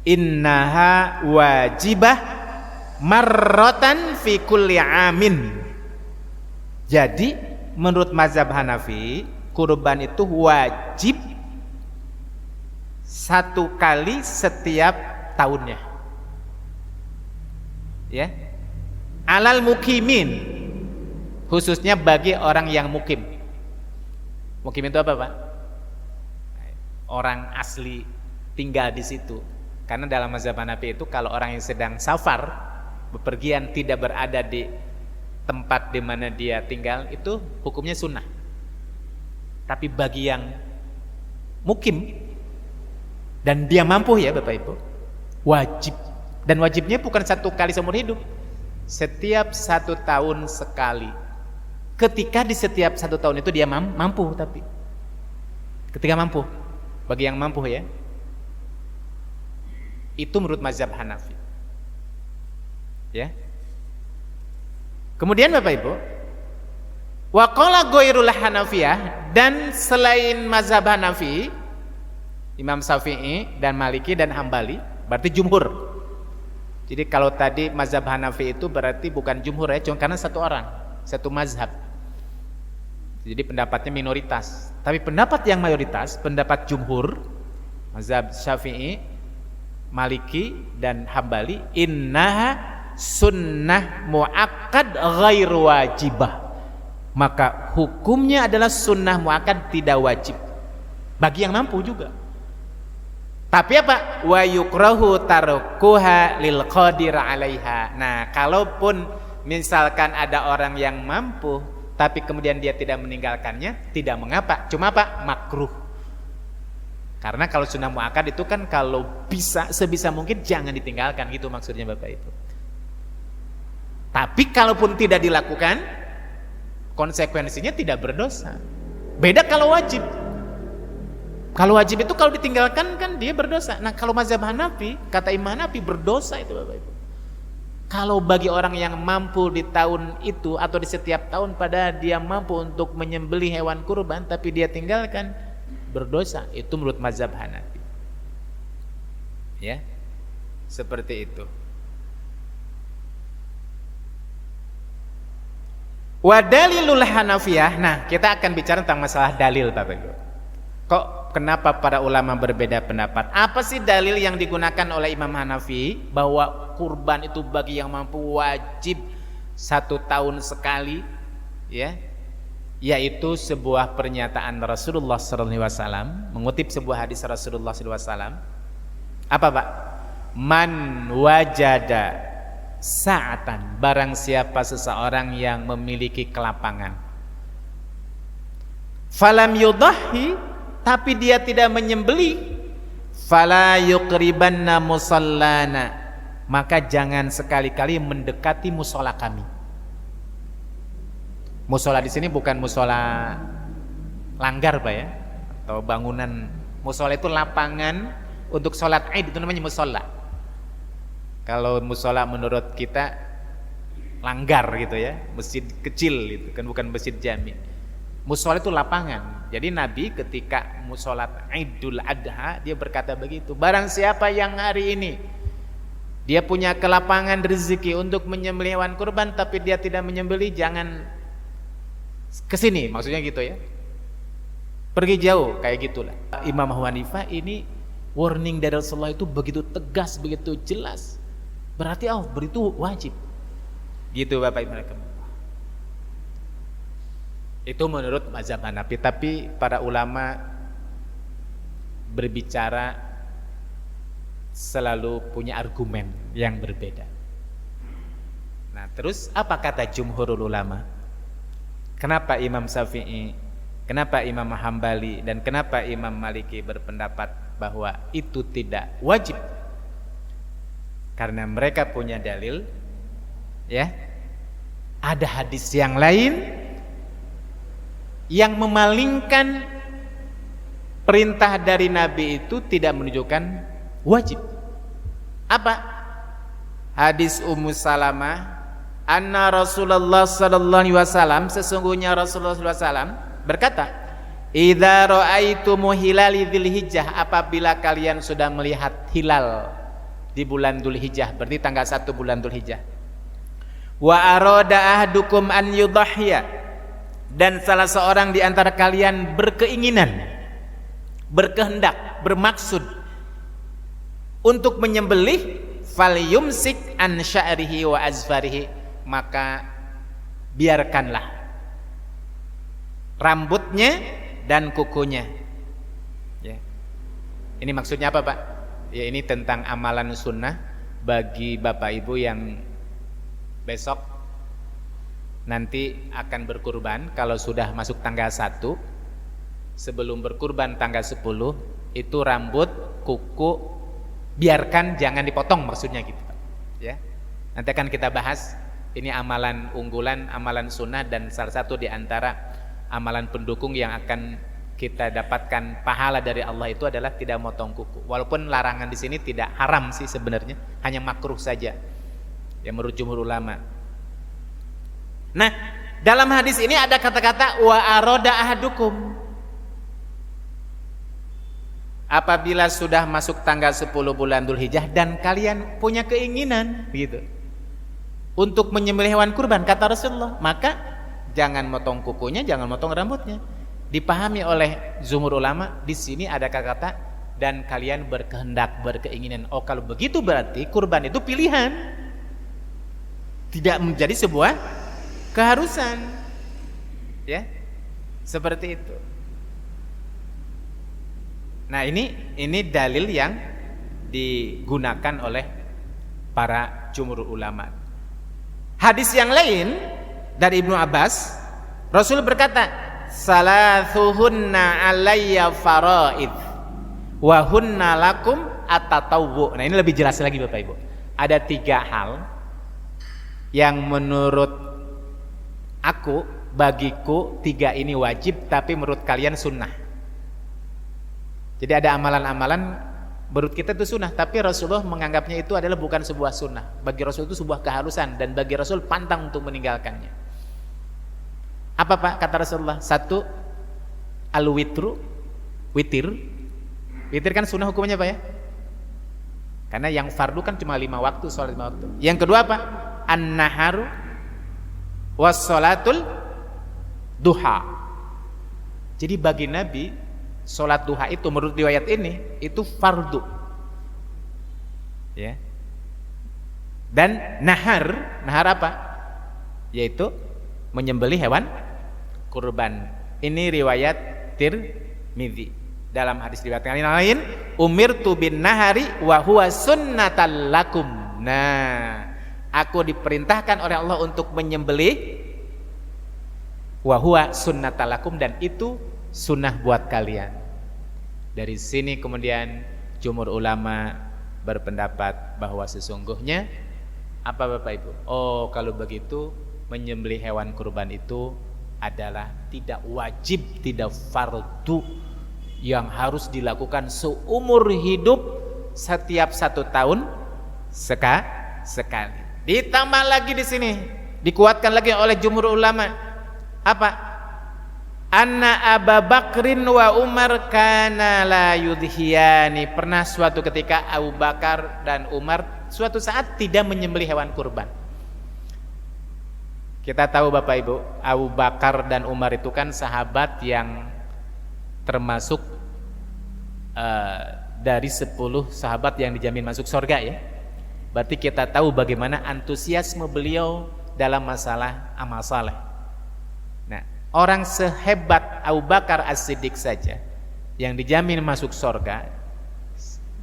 innaha wajibah marratan fi kulli amin. Jadi menurut mazhab Hanafi, kurban itu wajib satu kali setiap tahunnya, ya, alal mukimin, khususnya bagi orang yang mukim. Mukim itu apa, Pak? Orang asli tinggal di situ. Karena dalam mazhab Hanafi itu kalau orang yang sedang safar, bepergian, tidak berada di tempat di mana dia tinggal, itu hukumnya sunnah. Tapi bagi yang mukim dan dia mampu, ya Bapak Ibu, wajib. Dan wajibnya bukan satu kali seumur hidup, setiap 1 tahun sekali. Ketika di setiap 1 tahun itu dia mampu, tapi ketika mampu, bagi yang mampu, ya, itu menurut mazhab Hanafi, ya. Kemudian Bapak Ibu, wa qala ghairul Hanafiyah, dan selain mazhab Hanafi, Imam Syafi'i dan Maliki dan Hambali, berarti jumhur. Jadi kalau tadi mazhab Hanafi itu berarti bukan jumhur, ya, cuma karena satu orang, satu mazhab. Jadi pendapatnya minoritas. Tapi pendapat yang mayoritas, pendapat jumhur, mazhab Syafi'i, Maliki dan Hambali, innaha sunnah muakkad ghairu wajibah. Maka hukumnya adalah sunnah muakkad, tidak wajib. Bagi yang mampu juga. Tapi apa? Wa yukrahu tarkuha lil qadir 'alaiha. Nah, kalaupun misalkan ada orang yang mampu tapi kemudian dia tidak meninggalkannya, tidak mengapa. Cuma apa? Makruh. Karena kalau sunnah muakkad itu kan kalau bisa, sebisa mungkin jangan ditinggalkan, gitu maksudnya Bapak Ibu. Tapi kalaupun tidak dilakukan, konsekuensinya tidak berdosa. Beda kalau wajib. Kalau wajib itu kalau ditinggalkan kan dia berdosa. Nah, kalau mazhab Hanafi, kata Imam Hanafi, berdosa itu Bapak Ibu. Kalau bagi orang yang mampu di tahun itu atau di setiap tahun, pada dia mampu untuk menyembelih hewan kurban tapi dia tinggalkan, berdosa. Itu menurut mazhab Hanafi, ya, seperti itu. Wa dalilul Hanafiyah. Nah, kita akan bicara tentang masalah dalil, Bapak Ibu. Kok kenapa para ulama berbeda pendapat? Apa sih dalil yang digunakan oleh Imam Hanafi bahwa kurban itu bagi yang mampu wajib 1 tahun sekali, ya? Yaitu sebuah pernyataan Rasulullah SAW, mengutip sebuah hadis Rasulullah SAW. Apa, Pak? Man wajada sa'atan, barang siapa seseorang yang memiliki kelapangan, falam yudahi, tapi dia tidak menyembelih, fala yuqribanna musallana, maka jangan sekali-kali mendekati musola kami. Musola di sini bukan musola langgar, Pak, ya, atau bangunan. Musola itu lapangan untuk sholat Id, itu namanya musola. Kalau musola menurut kita langgar gitu, ya, masjid kecil itu kan, bukan masjid jami. Musola itu lapangan. Jadi Nabi ketika musolat Idul Adha, dia berkata begitu, barang siapa yang hari ini dia punya kelapangan rezeki untuk menyembelih hewan kurban tapi dia tidak menyembelih, jangan kesini, maksudnya gitu, ya, pergi jauh, kayak gitulah. Imam Abu Hanifah ini warning dari Rasulullah itu begitu tegas, begitu jelas, berarti itu wajib, gitu Bapak Ibu. Itu menurut mazhab Hanafi, tapi para ulama berbicara selalu punya argumen yang berbeda. Nah, terus apa kata jumhurul ulama? Kenapa Imam Syafi'i, kenapa Imam Hambali, dan kenapa Imam Maliki berpendapat bahwa itu tidak wajib? Karena mereka punya dalil, ya. Ada hadis yang lain yang memalingkan perintah dari Nabi itu tidak menunjukkan wajib. Apa? Hadis Ummu Salamah, anna Rasulullah sallallahu alaihi wasallam, sesungguhnya Rasulullah sallallahu alaihi wasallam berkata, idza ra'aitumu hilali dzulhijjah, apabila kalian sudah melihat hilal di bulan Dzulhijjah, berarti tanggal 1 bulan Dzulhijjah, wa arada ahdukum an yudhhiya, dan salah seorang di antara kalian berkeinginan, berkehendak, bermaksud untuk menyembelih, falyumsik an sya'rihi wa azfarihi, maka biarkanlah rambutnya dan kukunya. Ya. Ini maksudnya apa, Pak? Ya, ini tentang amalan sunnah bagi Bapak Ibu yang besok nanti akan berkurban. Kalau sudah masuk tanggal 1, sebelum berkurban tanggal 10, itu rambut, kuku biarkan, jangan dipotong, maksudnya gitu, Pak. Ya. Nanti akan kita bahas. Ini amalan unggulan, amalan sunnah, dan salah satu di antara amalan pendukung yang akan kita dapatkan pahala dari Allah itu adalah tidak motong kuku. Walaupun larangan di sini tidak haram sih sebenarnya, hanya makruh saja. Ya, menurut jumhur ulama. Nah, dalam hadis ini ada kata-kata wa aroda ahadukum, apabila sudah masuk tanggal 10 bulan Dzulhijjah dan kalian punya keinginan gitu untuk menyembelih hewan kurban, kata Rasulullah, maka jangan motong kukunya, jangan motong rambutnya. Dipahami oleh jumhur ulama, di sini ada kata-kata dan kalian berkehendak, berkeinginan. Oh, kalau begitu berarti kurban itu pilihan, tidak menjadi sebuah keharusan, ya, seperti itu. Nah, ini dalil yang digunakan oleh para jumhur ulama. Hadis yang lain dari Ibnu Abbas, Rasul berkata, salathuhunna alayya faraid wa hunna lakum atatawwu. Nah, ini lebih jelas lagi Bapak Ibu. Ada 3 hal yang menurut aku, bagiku 3 ini wajib, tapi menurut kalian sunnah. Jadi ada amalan-amalan menurut kita itu sunnah, tapi Rasulullah menganggapnya itu adalah bukan sebuah sunnah. Bagi Rasul itu sebuah keharusan, dan bagi Rasul pantang untuk meninggalkannya. Apa, Pak? Kata Rasulullah, 1, al-witru, witir. Witir kan sunnah hukumnya, Pak, ya? Karena yang fardu kan cuma 5 waktu, sholat 5 waktu. Yang kedua apa? An-naharu wassolatul duha. Jadi bagi Nabi, sholat duha itu menurut riwayat ini itu fardu, ya. Dan nahar apa? Yaitu menyembelih hewan kurban. Ini riwayat Tirmidzi. Dalam hadis riwayat yang lain, umirtu bin nahari wa huwa sunnatal lakum. Nah, aku diperintahkan oleh Allah untuk menyembelih, wa huwa sunnatal lakum, dan itu sunnah buat kalian. Dari sini kemudian jumhur ulama berpendapat bahwa sesungguhnya apa, Bapak Ibu? Oh, kalau begitu menyembelih hewan kurban itu adalah tidak wajib, tidak fardu, yang harus dilakukan seumur hidup setiap 1 tahun sekali. Ditambah lagi di sini, dikuatkan lagi oleh jumhur ulama. Apa? Anna Abu Bakrin wa Umar kana la yudhiyani. Pernah suatu ketika Abu Bakar dan Umar suatu saat tidak menyembelih hewan kurban. Kita tahu Bapak Ibu, Abu Bakar dan Umar itu kan sahabat yang termasuk dari 10 sahabat yang dijamin masuk surga, ya. Berarti kita tahu bagaimana antusiasme beliau dalam masalah amal saleh. Nah, orang sehebat Abu Bakar As-Siddiq saja yang dijamin masuk surga,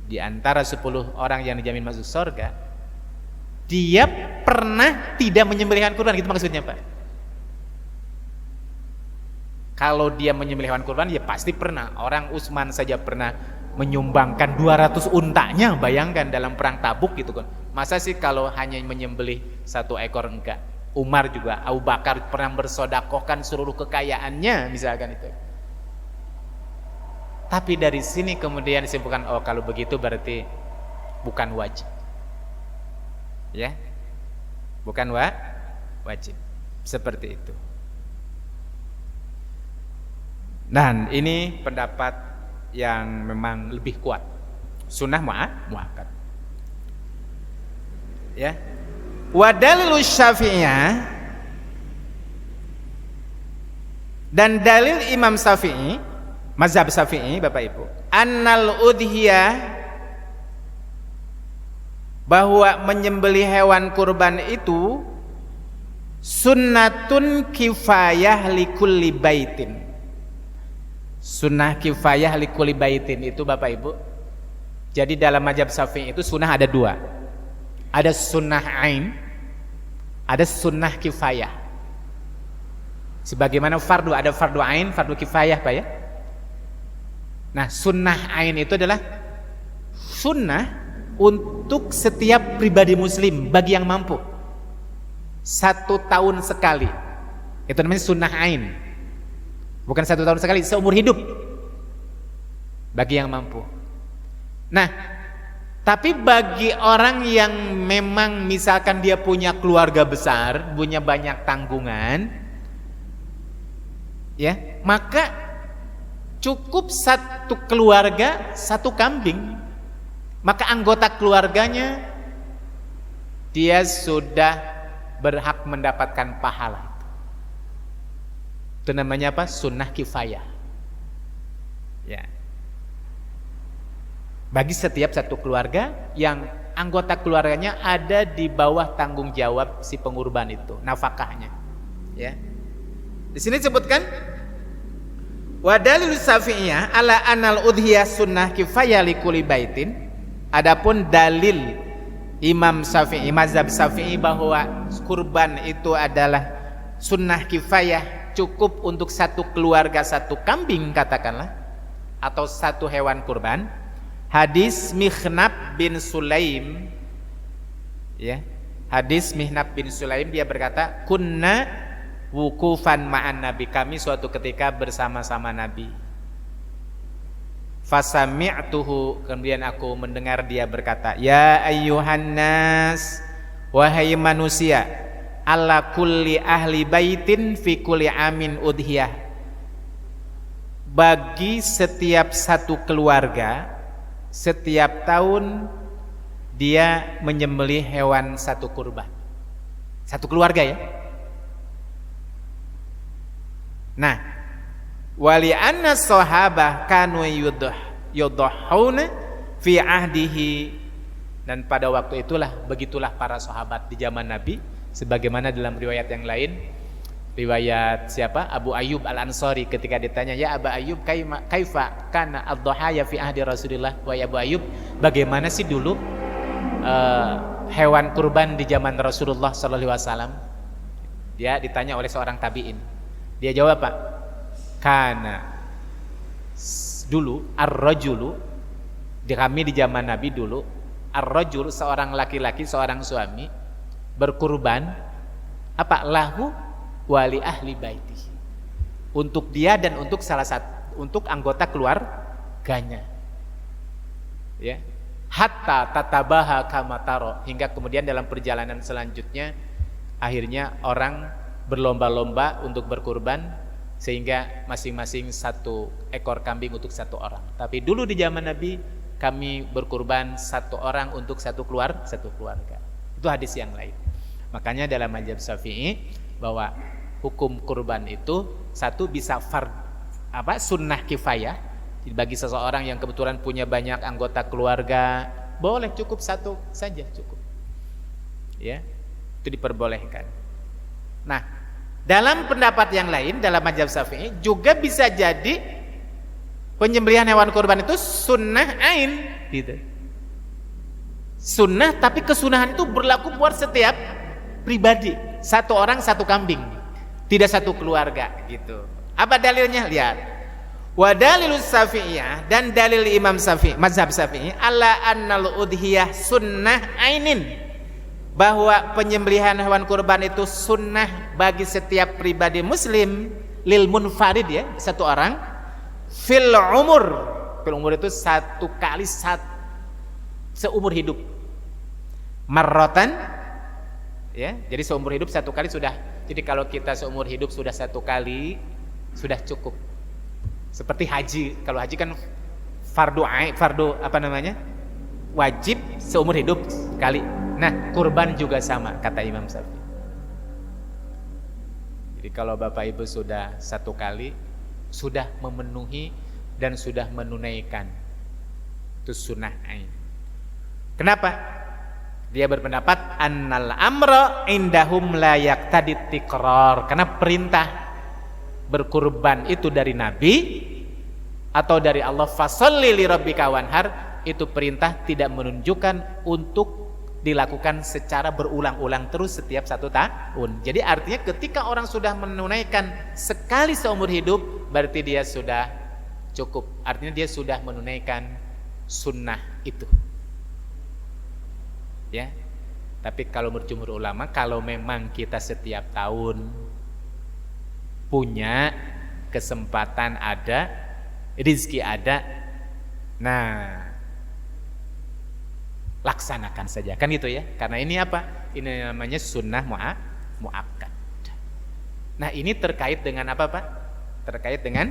di antara 10 orang yang dijamin masuk surga, dia pernah tidak menyembelih hewan kurban, gitu maksudnya Pak. Kalau dia menyembelih hewan kurban, ya pasti pernah. Orang Utsman saja pernah menyumbangkan 200 untanya, bayangkan dalam perang Tabuk gitu kan. Masa sih kalau hanya menyembelih 1 ekor, enggak. Umar juga, Abu Bakar pernah bersedekahkan seluruh kekayaannya misalkan itu. Tapi dari sini kemudian disimpulkan, oh kalau begitu berarti bukan wajib. Ya. Bukan wajib. Seperti itu. Dan ini pendapat yang memang lebih kuat. Sunnah muakkad. Ya. Wa dalilu Syafi'iyah, dan dalil Imam Syafi'i, mazhab Syafi'i Bapak Ibu, annal udhiyah, bahwa menyembelih hewan kurban itu sunnatun kifayah likulli baitin. Sunnah kifayah likulli baitin itu Bapak Ibu. Jadi dalam mazhab Syafi'i itu sunnah ada 2. Ada sunnah ain, ada sunnah kifayah. Sebagaimana fardu, ada fardu ain, fardu kifayah Pak ya. Nah, sunnah ain itu adalah sunnah untuk setiap pribadi muslim bagi yang mampu. 1 tahun sekali. Itu namanya sunnah ain. Bukan 1 tahun sekali, seumur hidup bagi yang mampu. Nah, tapi bagi orang yang memang misalkan dia punya keluarga besar, punya banyak tanggungan, ya, maka cukup 1 keluarga 1 kambing. Maka anggota keluarganya dia sudah berhak mendapatkan pahala. Itu namanya apa? Sunnah kifayah. Ya. Bagi setiap 1 keluarga yang anggota keluarganya ada di bawah tanggung jawab si pengurban itu, nafkahnya. Ya. Di sini disebutkan wa dalil Syafi'iyah ala anal udhiyah sunnah kifayah likulli baitin. Adapun dalil Imam Syafi'i, mazhab Syafi'i, bahwa kurban itu adalah sunnah kifayah, cukup untuk 1 keluarga 1 kambing katakanlah, atau 1 hewan kurban. Hadis Mikhnab bin Sulaim, ya, hadis Mikhnab bin Sulaim, dia berkata, kunna wukufan ma'an Nabi, kami suatu ketika bersama-sama Nabi. Fasami'tuhu, kemudian aku mendengar dia berkata, ya ayyuhan nas, wahai manusia, ala kulli ahli baitin fi kulli amin udhiyah, bagi setiap 1 keluarga setiap tahun dia menyembelih hewan 1 kurban. 1 keluarga ya. Nah, wali anna sahabah kanu yudhahuna fi ahdihi, dan pada waktu itulah begitulah para sahabat di zaman Nabi, sebagaimana dalam riwayat yang lain, riwayat siapa? Abu Ayyub Al-Ansari, ketika ditanya, ya Abu Ayyub, kaifa kana ad-dhahaya fi ahdi Rasulillah, wa ya Abu Ayyub, bagaimana sih dulu hewan kurban di zaman Rasulullah sallallahu alaihi wasallam? Dia ditanya oleh seorang tabi'in. Dia jawab, Pak, kana, dulu ar-rajulu, kami di zaman Nabi dulu, ar-rajul, seorang laki-laki, seorang suami berkurban apa? Lahu wali ahli baiti, untuk dia dan untuk salah satu, untuk anggota keluarganya, ya, hatta tatabaha kama taro, hingga kemudian dalam perjalanan selanjutnya akhirnya orang berlomba-lomba untuk berkurban, sehingga masing-masing 1 ekor kambing untuk 1 orang. Tapi dulu di zaman Nabi kami berkurban 1 orang untuk 1 keluarga. Itu hadis yang lain. Makanya dalam mazhab Syafi'i bahwa hukum kurban itu 1 bisa sunnah kifayah, bagi seseorang yang kebetulan punya banyak anggota keluarga, boleh cukup 1 saja cukup, ya, itu diperbolehkan. Nah, Dalam pendapat yang lain, dalam mazhab Syafi'i juga bisa jadi penyembelihan hewan kurban itu sunnah ain gitu. Sunnah, tapi kesunahan itu berlaku buat setiap pribadi, satu orang satu kambing, tidak satu keluarga gitu. Apa dalilnya? Lihat. Wa dalilus Syafi'iyah, dan dalil Imam Syafi'i, mazhab Syafi'i, ala annal udhiyah sunnah ainin, bahwa penyembelihan hewan kurban itu sunnah bagi setiap pribadi muslim, lil munfarid ya, satu orang, fil umur itu satu kali seumur hidup, marrotan ya, jadi seumur hidup satu kali sudah. Jadi kalau kita seumur hidup sudah satu kali sudah cukup. Seperti haji, kalau haji kan fardu wajib seumur hidup sekali. Nah, kurban juga sama, kata Imam Syafi'i. Jadi kalau Bapak Ibu sudah satu kali, sudah memenuhi dan sudah menunaikan, itu sunnah ain. Kenapa? Dia berpendapat annal amra indahum la yaqtadi tiqrar, karena perintah berkurban itu dari Nabi atau dari Allah, fasholli li rabbika wanhar, itu perintah tidak menunjukkan untuk dilakukan secara berulang-ulang terus setiap satu tahun. Jadi artinya ketika orang sudah menunaikan sekali seumur hidup, berarti dia sudah cukup, artinya dia sudah menunaikan sunnah itu ya. Tapi kalau berjumhur ulama, kalau memang kita setiap tahun punya kesempatan, ada rezeki, ada, nah laksanakan saja, kan gitu ya. Karena ini apa? Ini namanya sunnah muakkad. Nah, ini terkait dengan apa, Pak? Terkait dengan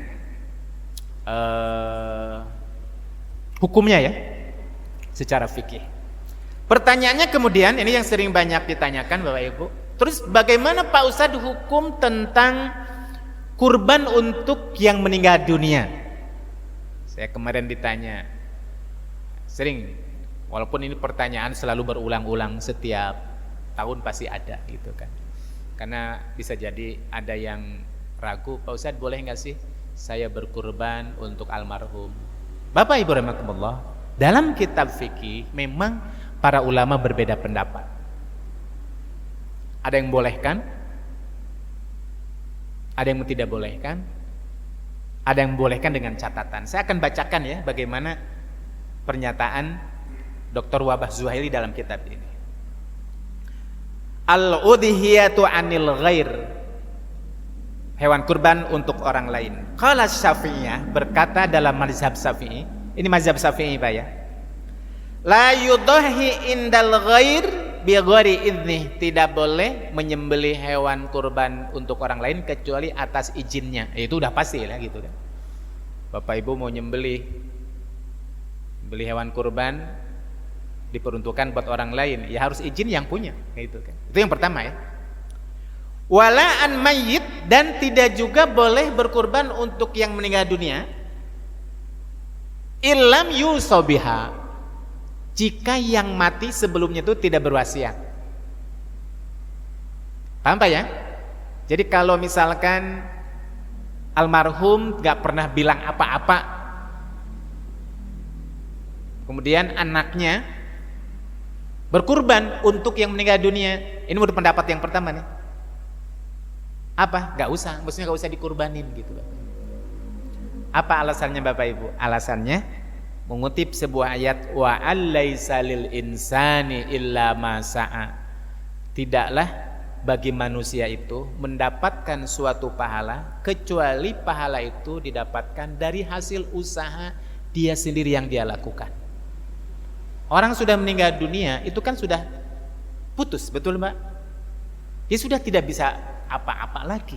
hukumnya ya, secara fikih. Pertanyaannya kemudian, ini yang sering banyak ditanyakan Bapak Ibu, terus bagaimana Pak Ustadz hukum tentang kurban untuk yang meninggal dunia? Saya kemarin ditanya, sering, walaupun ini pertanyaan selalu berulang-ulang, setiap tahun pasti ada gitu kan. Karena bisa jadi ada yang ragu, Pak Ustadz boleh nggak sih saya berkurban untuk almarhum? Bapak Ibu rahimakumullah, dalam kitab fikih memang para ulama berbeda pendapat. Ada yang bolehkan, ada yang tidak bolehkan, ada yang bolehkan dengan catatan. Saya akan bacakan ya bagaimana pernyataan Dr. Wabah Zuhaili dalam kitab ini. Al-udhiyatu anil ghair, hewan kurban untuk orang lain. Qala Syafi'iyah, berkata dalam mazhab Syafi'i, ini mazhab Syafi'i Pak ya, la yudhi indal ghair bi ghairi idnih, tidak boleh menyembelih hewan kurban untuk orang lain kecuali atas izinnya. Itu udah pasti lah gitu kan. Bapak Ibu mau beli hewan kurban diperuntukkan buat orang lain, ya harus izin yang punya, gitu kan. Itu yang pertama ya. Wala an mayyit, dan tidak juga boleh berkurban untuk yang meninggal dunia, illam yusabiha, jika yang mati sebelumnya itu tidak berwasiat. Paham Pak ya? Jadi kalau misalkan almarhum gak pernah bilang apa-apa, kemudian anaknya berkurban untuk yang meninggal dunia, ini menurut pendapat yang pertama nih, apa? Gak usah, maksudnya gak usah dikurbanin gitu. Apa alasannya Bapak Ibu? Alasannya mengutip sebuah ayat, wa allaisa lil insani illa ma sa'a, tidaklah bagi manusia itu mendapatkan suatu pahala kecuali pahala itu didapatkan dari hasil usaha dia sendiri yang dia lakukan. Orang sudah meninggal dunia itu kan sudah putus, betul Mbak? Dia sudah tidak bisa apa-apa lagi,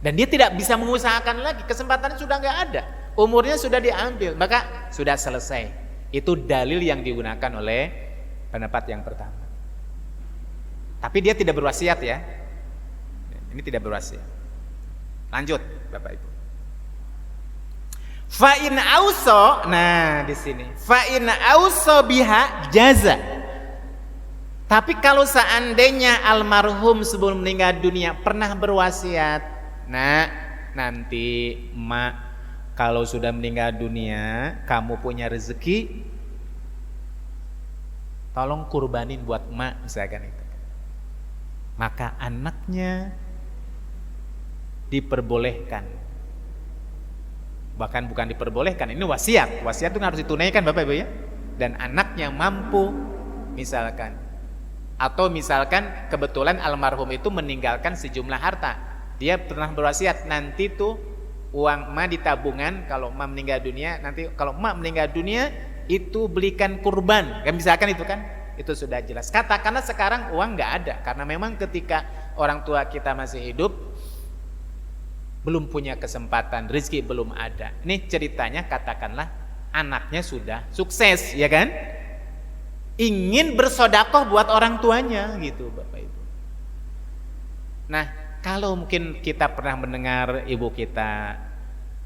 dan dia tidak bisa mengusahakan lagi, kesempatannya sudah nggak ada, umurnya sudah diambil, maka sudah selesai. Itu dalil yang digunakan oleh pendapat yang pertama. Tapi dia tidak berwasiat ya, ini tidak berwasiat. Lanjut Bapak Ibu. Fa in auso, nah di sini fa in auso biha jaza, Tapi kalau seandainya almarhum sebelum meninggal dunia pernah berwasiat, nah nanti emak kalau sudah meninggal dunia kamu punya rezeki, tolong kurbanin buat emak misalkan itu. Maka anaknya diperbolehkan, bahkan bukan diperbolehkan, ini wasiat. Wasiat itu harus ditunaikan Bapak Ibu ya. Dan anaknya mampu misalkan, atau misalkan kebetulan almarhum itu meninggalkan sejumlah harta, dia pernah berwasiat nanti tuh uang emak di tabungan, kalau emak meninggal dunia, nanti kalau emak meninggal dunia itu belikan kurban, kan misalkan itu kan, itu sudah jelas. Katakanlah sekarang uang nggak ada, karena memang ketika orang tua kita masih hidup belum punya kesempatan, rezeki belum ada. Ini ceritanya katakanlah anaknya sudah sukses, ya kan? Ingin bersodakoh buat orang tuanya gitu Bapak Ibu. Nah, kalau mungkin kita pernah mendengar ibu kita,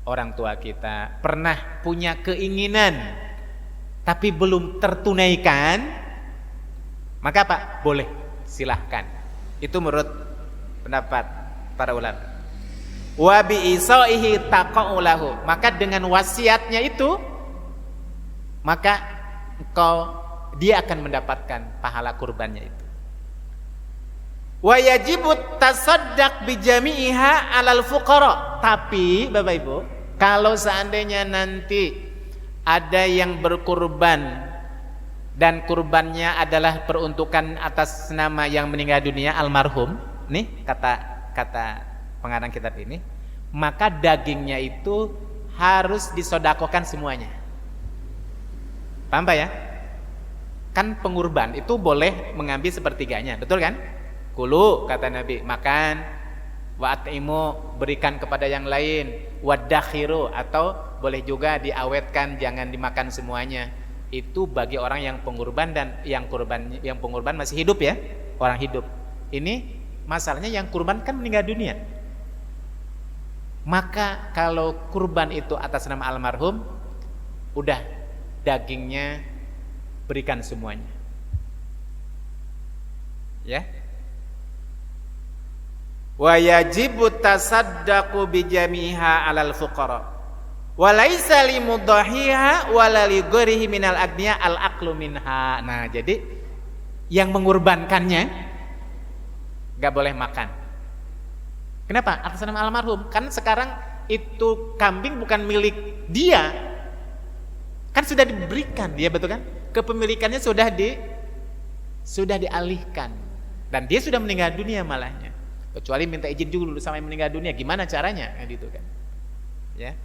orang tua kita pernah punya keinginan tapi belum tertunaikan, maka Pak boleh, silahkan. Itu menurut pendapat para ulama. Wa bi isaihi taqaulahu, maka dengan wasiatnya itu maka dia akan mendapatkan pahala kurbannya itu. Wa yajibut tasaddaq bi jami'iha 'alal fuqara. Tapi Bapak Ibu, kalau seandainya nanti ada yang berkurban dan kurbannya adalah peruntukan atas nama yang meninggal dunia almarhum, nih kata pengarang kitab ini, maka dagingnya itu harus disodakokan semuanya. Paham Pak ya? Kan pengurban itu boleh mengambil sepertiganya, betul kan? Kulu kata Nabi, makan, wa at'imu, berikan kepada yang lain, wadakhiru, atau boleh juga diawetkan, jangan dimakan semuanya. Itu bagi orang yang pengurban dan yang pengurban masih hidup ya, orang hidup. Ini masalahnya yang kurban kan meninggal dunia. Maka kalau kurban itu atas nama almarhum, udah dagingnya berikan semuanya. Ya. Wa yajibu tasaddaqu bi jami'iha 'alal fuqara. Wa laisa li mudhahiha wa la li ghairihi minal agniya al aqlu minha. Nah, jadi yang mengurbankannya enggak boleh makan. Kenapa? Atas nama almarhum. Kan sekarang itu kambing bukan milik dia. Kan sudah diberikan dia, betul kan? Kepemilikannya sudah dialihkan dan dia sudah meninggal dunia malahnya, kecuali minta izin dulu sama yang meninggal dunia, gimana caranya kan gitu kan ya,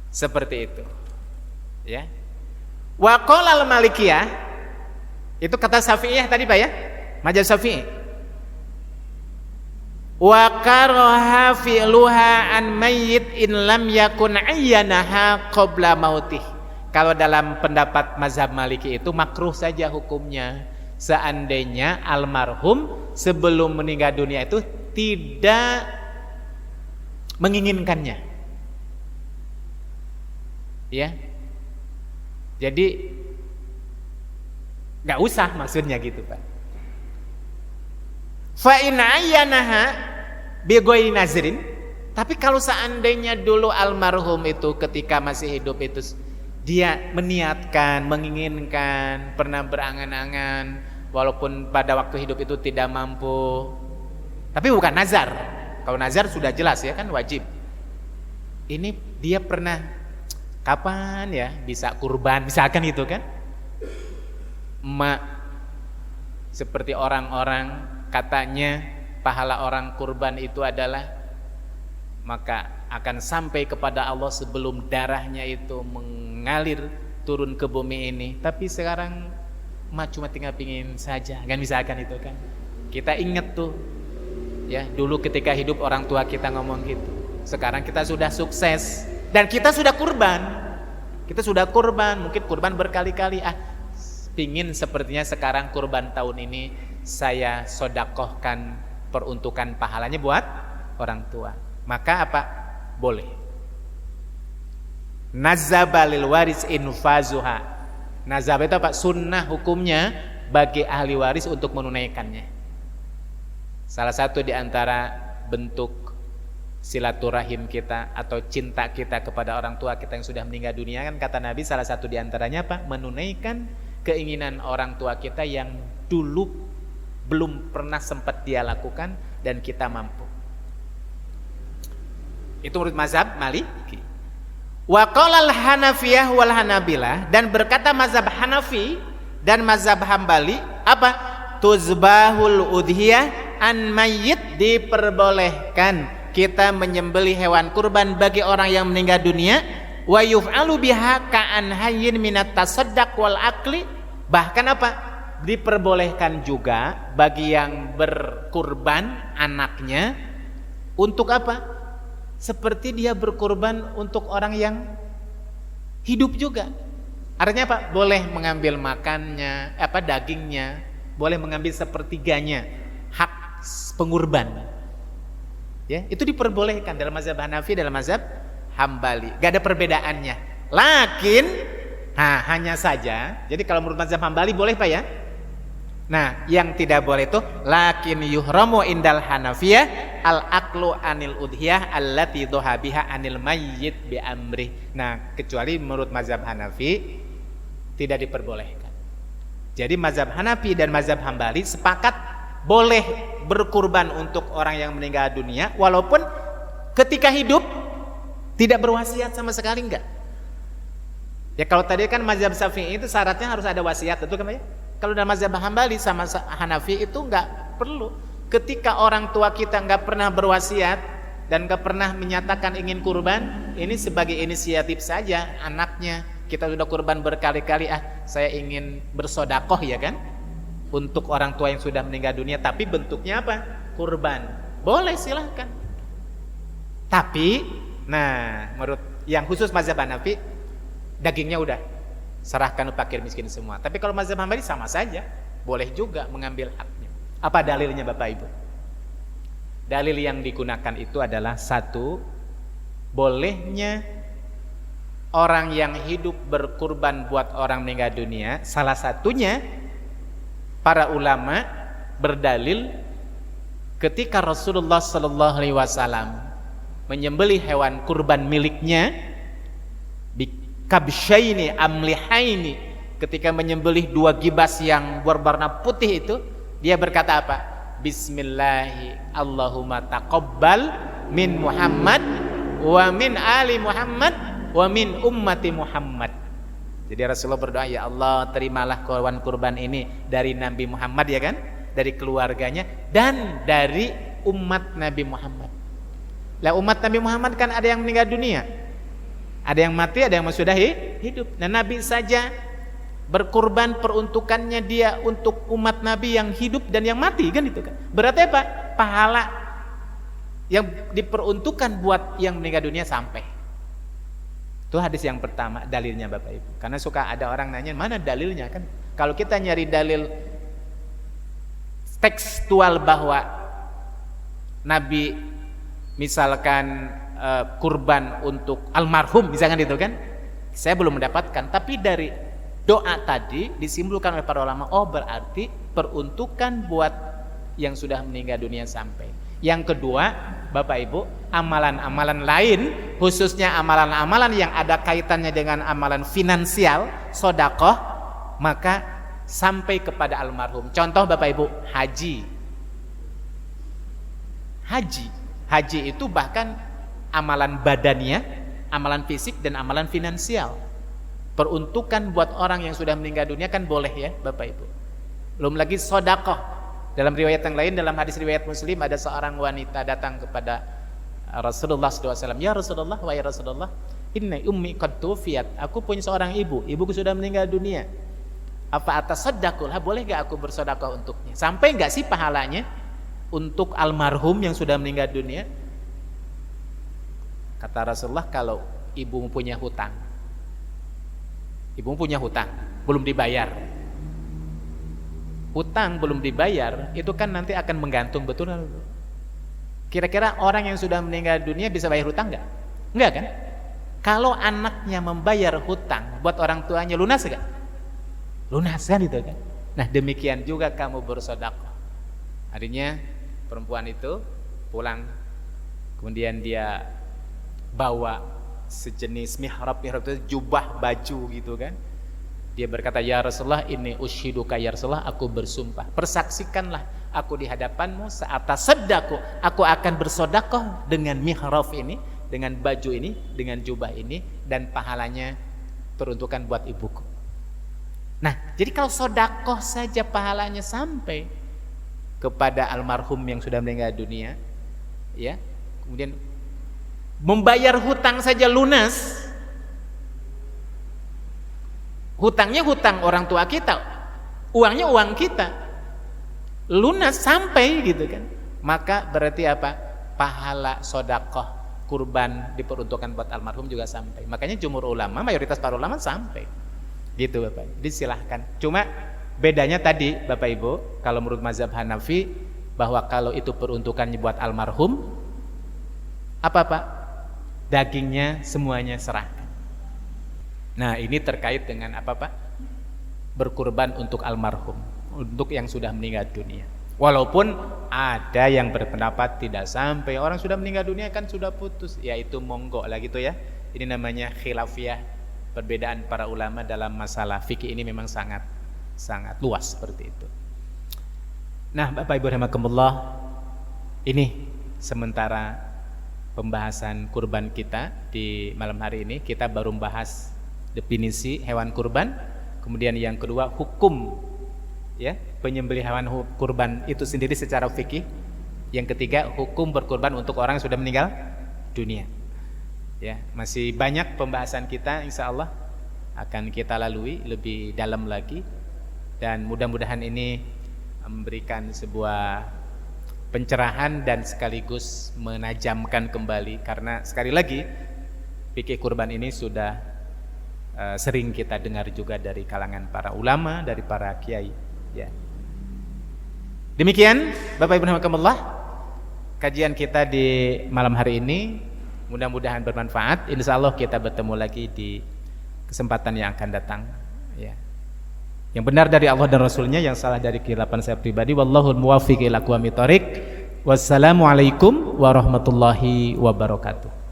seperti itu ya. Wa qala al-Malikiyah, itu kata Syafi'iyah tadi Pak ya, mazhab Syafi'i. Wa karaha fi'luha an mayyit in lam yakun ayyanaha qabla mautih. Kalau dalam pendapat mazhab Maliki itu makruh saja hukumnya seandainya almarhum sebelum meninggal dunia itu tidak menginginkannya. Ya. Jadi enggak usah maksudnya gitu, Pak. Fa in ayyanaha bi ghairi nazrin. Tapi kalau seandainya dulu almarhum itu ketika masih hidup itu dia meniatkan, menginginkan, pernah berangan-angan, walaupun pada waktu hidup itu tidak mampu. Tapi bukan nazar. Kalau nazar sudah jelas ya kan, wajib. Ini dia pernah, kapan ya bisa kurban, misalkan itu kan. Emak seperti orang-orang katanya pahala orang kurban itu adalah, maka akan sampai kepada Allah sebelum darahnya itu mengalir turun ke bumi ini. Tapi sekarang emak cuma tinggal pingin saja, kan misalkan itu kan. Kita ingat tuh ya, dulu ketika hidup orang tua kita ngomong gitu. Sekarang kita sudah sukses dan kita sudah kurban. Kita sudah kurban, mungkin kurban berkali-kali. Pingin sepertinya sekarang kurban tahun ini saya sodakohkan, peruntukan pahalanya buat orang tua. Maka apa? Boleh. Nazaba lil waris infazuha. Nazab itu apa? Sunnah hukumnya bagi ahli waris untuk menunaikannya. Salah satu di antara bentuk silaturahim kita atau cinta kita kepada orang tua kita yang sudah meninggal dunia, kan kata Nabi salah satu di antaranya apa? Menunaikan keinginan orang tua kita yang dulu belum pernah sempat dia lakukan dan kita mampu. Itu menurut mazhab Maliki. Wa qala al-Hanafiyah wal Hanabilah, dan berkata mazhab Hanafi dan mazhab Hambali apa? Tuzbahul udhiyah an mayyit, diperbolehkan kita menyembelih hewan kurban bagi orang yang meninggal dunia. Wa yuf'alu biha ka'an hayyin minat tasaddaq wal akli, bahkan apa? Diperbolehkan juga bagi yang berkurban anaknya untuk apa? Seperti dia berkurban untuk orang yang hidup juga. Artinya apa? Boleh mengambil makannya, dagingnya, boleh mengambil sepertiganya, hak pengurban. Ya, itu diperbolehkan dalam mazhab Hanafi, dalam mazhab Hambali. Gak ada perbedaannya. Lakin, hanya saja. Jadi kalau menurut mazhab Hambali boleh Pak ya? Nah, yang tidak boleh itu lakin yuhramu indal Hanafiyah al-aqlu anil udhiyah allati dhahabiha anil mayyit bi amrih. Nah, kecuali menurut mazhab Hanafi tidak diperbolehkan. Jadi mazhab Hanafi dan mazhab Hambali sepakat boleh berkurban untuk orang yang meninggal dunia walaupun ketika hidup tidak berwasiat sama sekali, enggak. Ya kalau tadi kan mazhab Syafi'i itu syaratnya harus ada wasiat, betul kan Pak ya? Kalau dalam mazhab Hambali sama Hanafi itu enggak perlu. Ketika orang tua kita enggak pernah berwasiat dan enggak pernah menyatakan ingin kurban, ini sebagai inisiatif saja anaknya. Kita sudah kurban berkali-kali, saya ingin bersodakoh ya kan, untuk orang tua yang sudah meninggal dunia, tapi bentuknya apa? Kurban. Boleh, silahkan. Tapi, menurut yang khusus mazhab Hanafi, dagingnya udah serahkan ke fakir miskin semua. Tapi kalau mazhab Hambali sama saja, boleh juga mengambil haknya. Apa dalilnya Bapak Ibu? Dalil yang digunakan itu adalah satu, bolehnya orang yang hidup berkurban buat orang meninggal dunia. Salah satunya para ulama berdalil ketika Rasulullah sallallahu alaihi wasallam menyembelih hewan kurban miliknya kabsyaini amlihaini, ketika menyembelih dua gibas yang berwarna putih itu, dia berkata apa? Bismillahi Allahumma taqabbal min Muhammad wa min ali Muhammad wa min ummati Muhammad. Jadi Rasulullah berdoa, ya Allah terimalah hewan kurban ini dari Nabi Muhammad ya kan, dari keluarganya dan dari umat Nabi Muhammad. Lah umat Nabi Muhammad kan ada yang meninggal dunia, ada yang mati, ada yang sudah hidup. Nah Nabi saja berkurban peruntukannya dia untuk umat Nabi yang hidup dan yang mati kan itu kan. Berarti apa? Pahala yang diperuntukkan buat yang meninggal dunia sampai. Itu hadis yang pertama dalilnya Bapak Ibu. Karena suka ada orang nanya mana dalilnya kan. Kalau kita nyari dalil tekstual bahwa Nabi misalkan kurban untuk almarhum misalkan itu kan, saya belum mendapatkan. Tapi dari doa tadi disimpulkan oleh para ulama, oh berarti peruntukan buat yang sudah meninggal dunia sampai. Yang kedua Bapak Ibu, amalan-amalan lain, khususnya amalan-amalan yang ada kaitannya dengan amalan finansial, sedekah, maka sampai kepada almarhum. Contoh Bapak Ibu, haji itu bahkan amalan badannya, amalan fisik dan amalan finansial. Peruntukan buat orang yang sudah meninggal dunia kan boleh ya Bapak Ibu. Belum lagi sedekah. Dalam riwayat yang lain, dalam hadis riwayat Muslim, ada seorang wanita datang kepada Rasulullah SAW. Ya Rasulullah, wahai Rasulullah, inna ummi qad tuwfiyat. Aku punya seorang ibuku sudah meninggal dunia. Apa atasaddaqu? Boleh gak aku bersedekah untuknya? Sampai gak sih pahalanya untuk almarhum yang sudah meninggal dunia? Kata Rasulullah, kalau ibumu punya hutang, belum dibayar. Hutang belum dibayar, itu kan nanti akan menggantung, betul kan? Kira-kira orang yang sudah meninggal dunia bisa bayar hutang enggak? Enggak kan? Kalau anaknya membayar hutang buat orang tuanya, lunas enggak? Lunas kan itu kan? Nah demikian juga kamu bersedekah. Artinya perempuan itu pulang, kemudian dia bawa sejenis mihrab itu jubah baju gitu kan. Dia berkata, ya Rasulullah, ini ushiduka ya Rasulullah, aku bersumpah, persaksikanlah aku di hadapanmu seatas sedekah aku akan bersedekah dengan mihrab ini, dengan baju ini, dengan jubah ini, dan pahalanya peruntukan buat ibuku. Nah, jadi kalau sedekah saja pahalanya sampai kepada almarhum yang sudah meninggal dunia, ya, kemudian membayar hutang saja lunas. Hutangnya hutang orang tua kita, uangnya uang kita, lunas sampai gitu kan. Maka berarti apa? Pahala sedekah kurban diperuntukkan buat almarhum juga sampai. Makanya jumhur ulama, mayoritas para ulama sampai. Gitu Bapak. Jadi silahkan. Cuma bedanya tadi Bapak Ibu, kalau menurut mazhab Hanafi, bahwa kalau itu peruntukannya buat almarhum, apa Pak? Dagingnya semuanya serahkan. Nah ini terkait dengan apa Pak? Berkurban untuk almarhum, untuk yang sudah meninggal dunia. Walaupun ada yang berpendapat tidak sampai, orang sudah meninggal dunia kan sudah putus, yaitu monggo lah gitu ya. Ini namanya khilafiyah, perbedaan para ulama dalam masalah fikih ini memang sangat luas seperti itu. Nah Bapak Ibu rahimakumullah, ini sementara pembahasan kurban kita di malam hari ini. Kita baru membahas definisi hewan kurban, kemudian yang kedua hukum ya penyembelih hewan kurban itu sendiri secara fikih, yang ketiga hukum berkurban untuk orang yang sudah meninggal dunia. Ya, masih banyak pembahasan kita, insya Allah akan kita lalui lebih dalam lagi, dan mudah-mudahan ini memberikan sebuah pencerahan dan sekaligus menajamkan kembali, karena sekali lagi fikih kurban ini sudah sering kita dengar juga dari kalangan para ulama, dari para kiai ya. Demikian Bapak Ibu rahimakumullah kajian kita di malam hari ini, mudah-mudahan bermanfaat. Insyaallah kita bertemu lagi di kesempatan yang akan datang ya. Yang benar dari Allah dan Rasulnya, yang salah dari kehilapan saya pribadi. Wallahul muwaffiq ila aqwamit thoriq. Wassalamualaikum warahmatullahi wabarakatuh.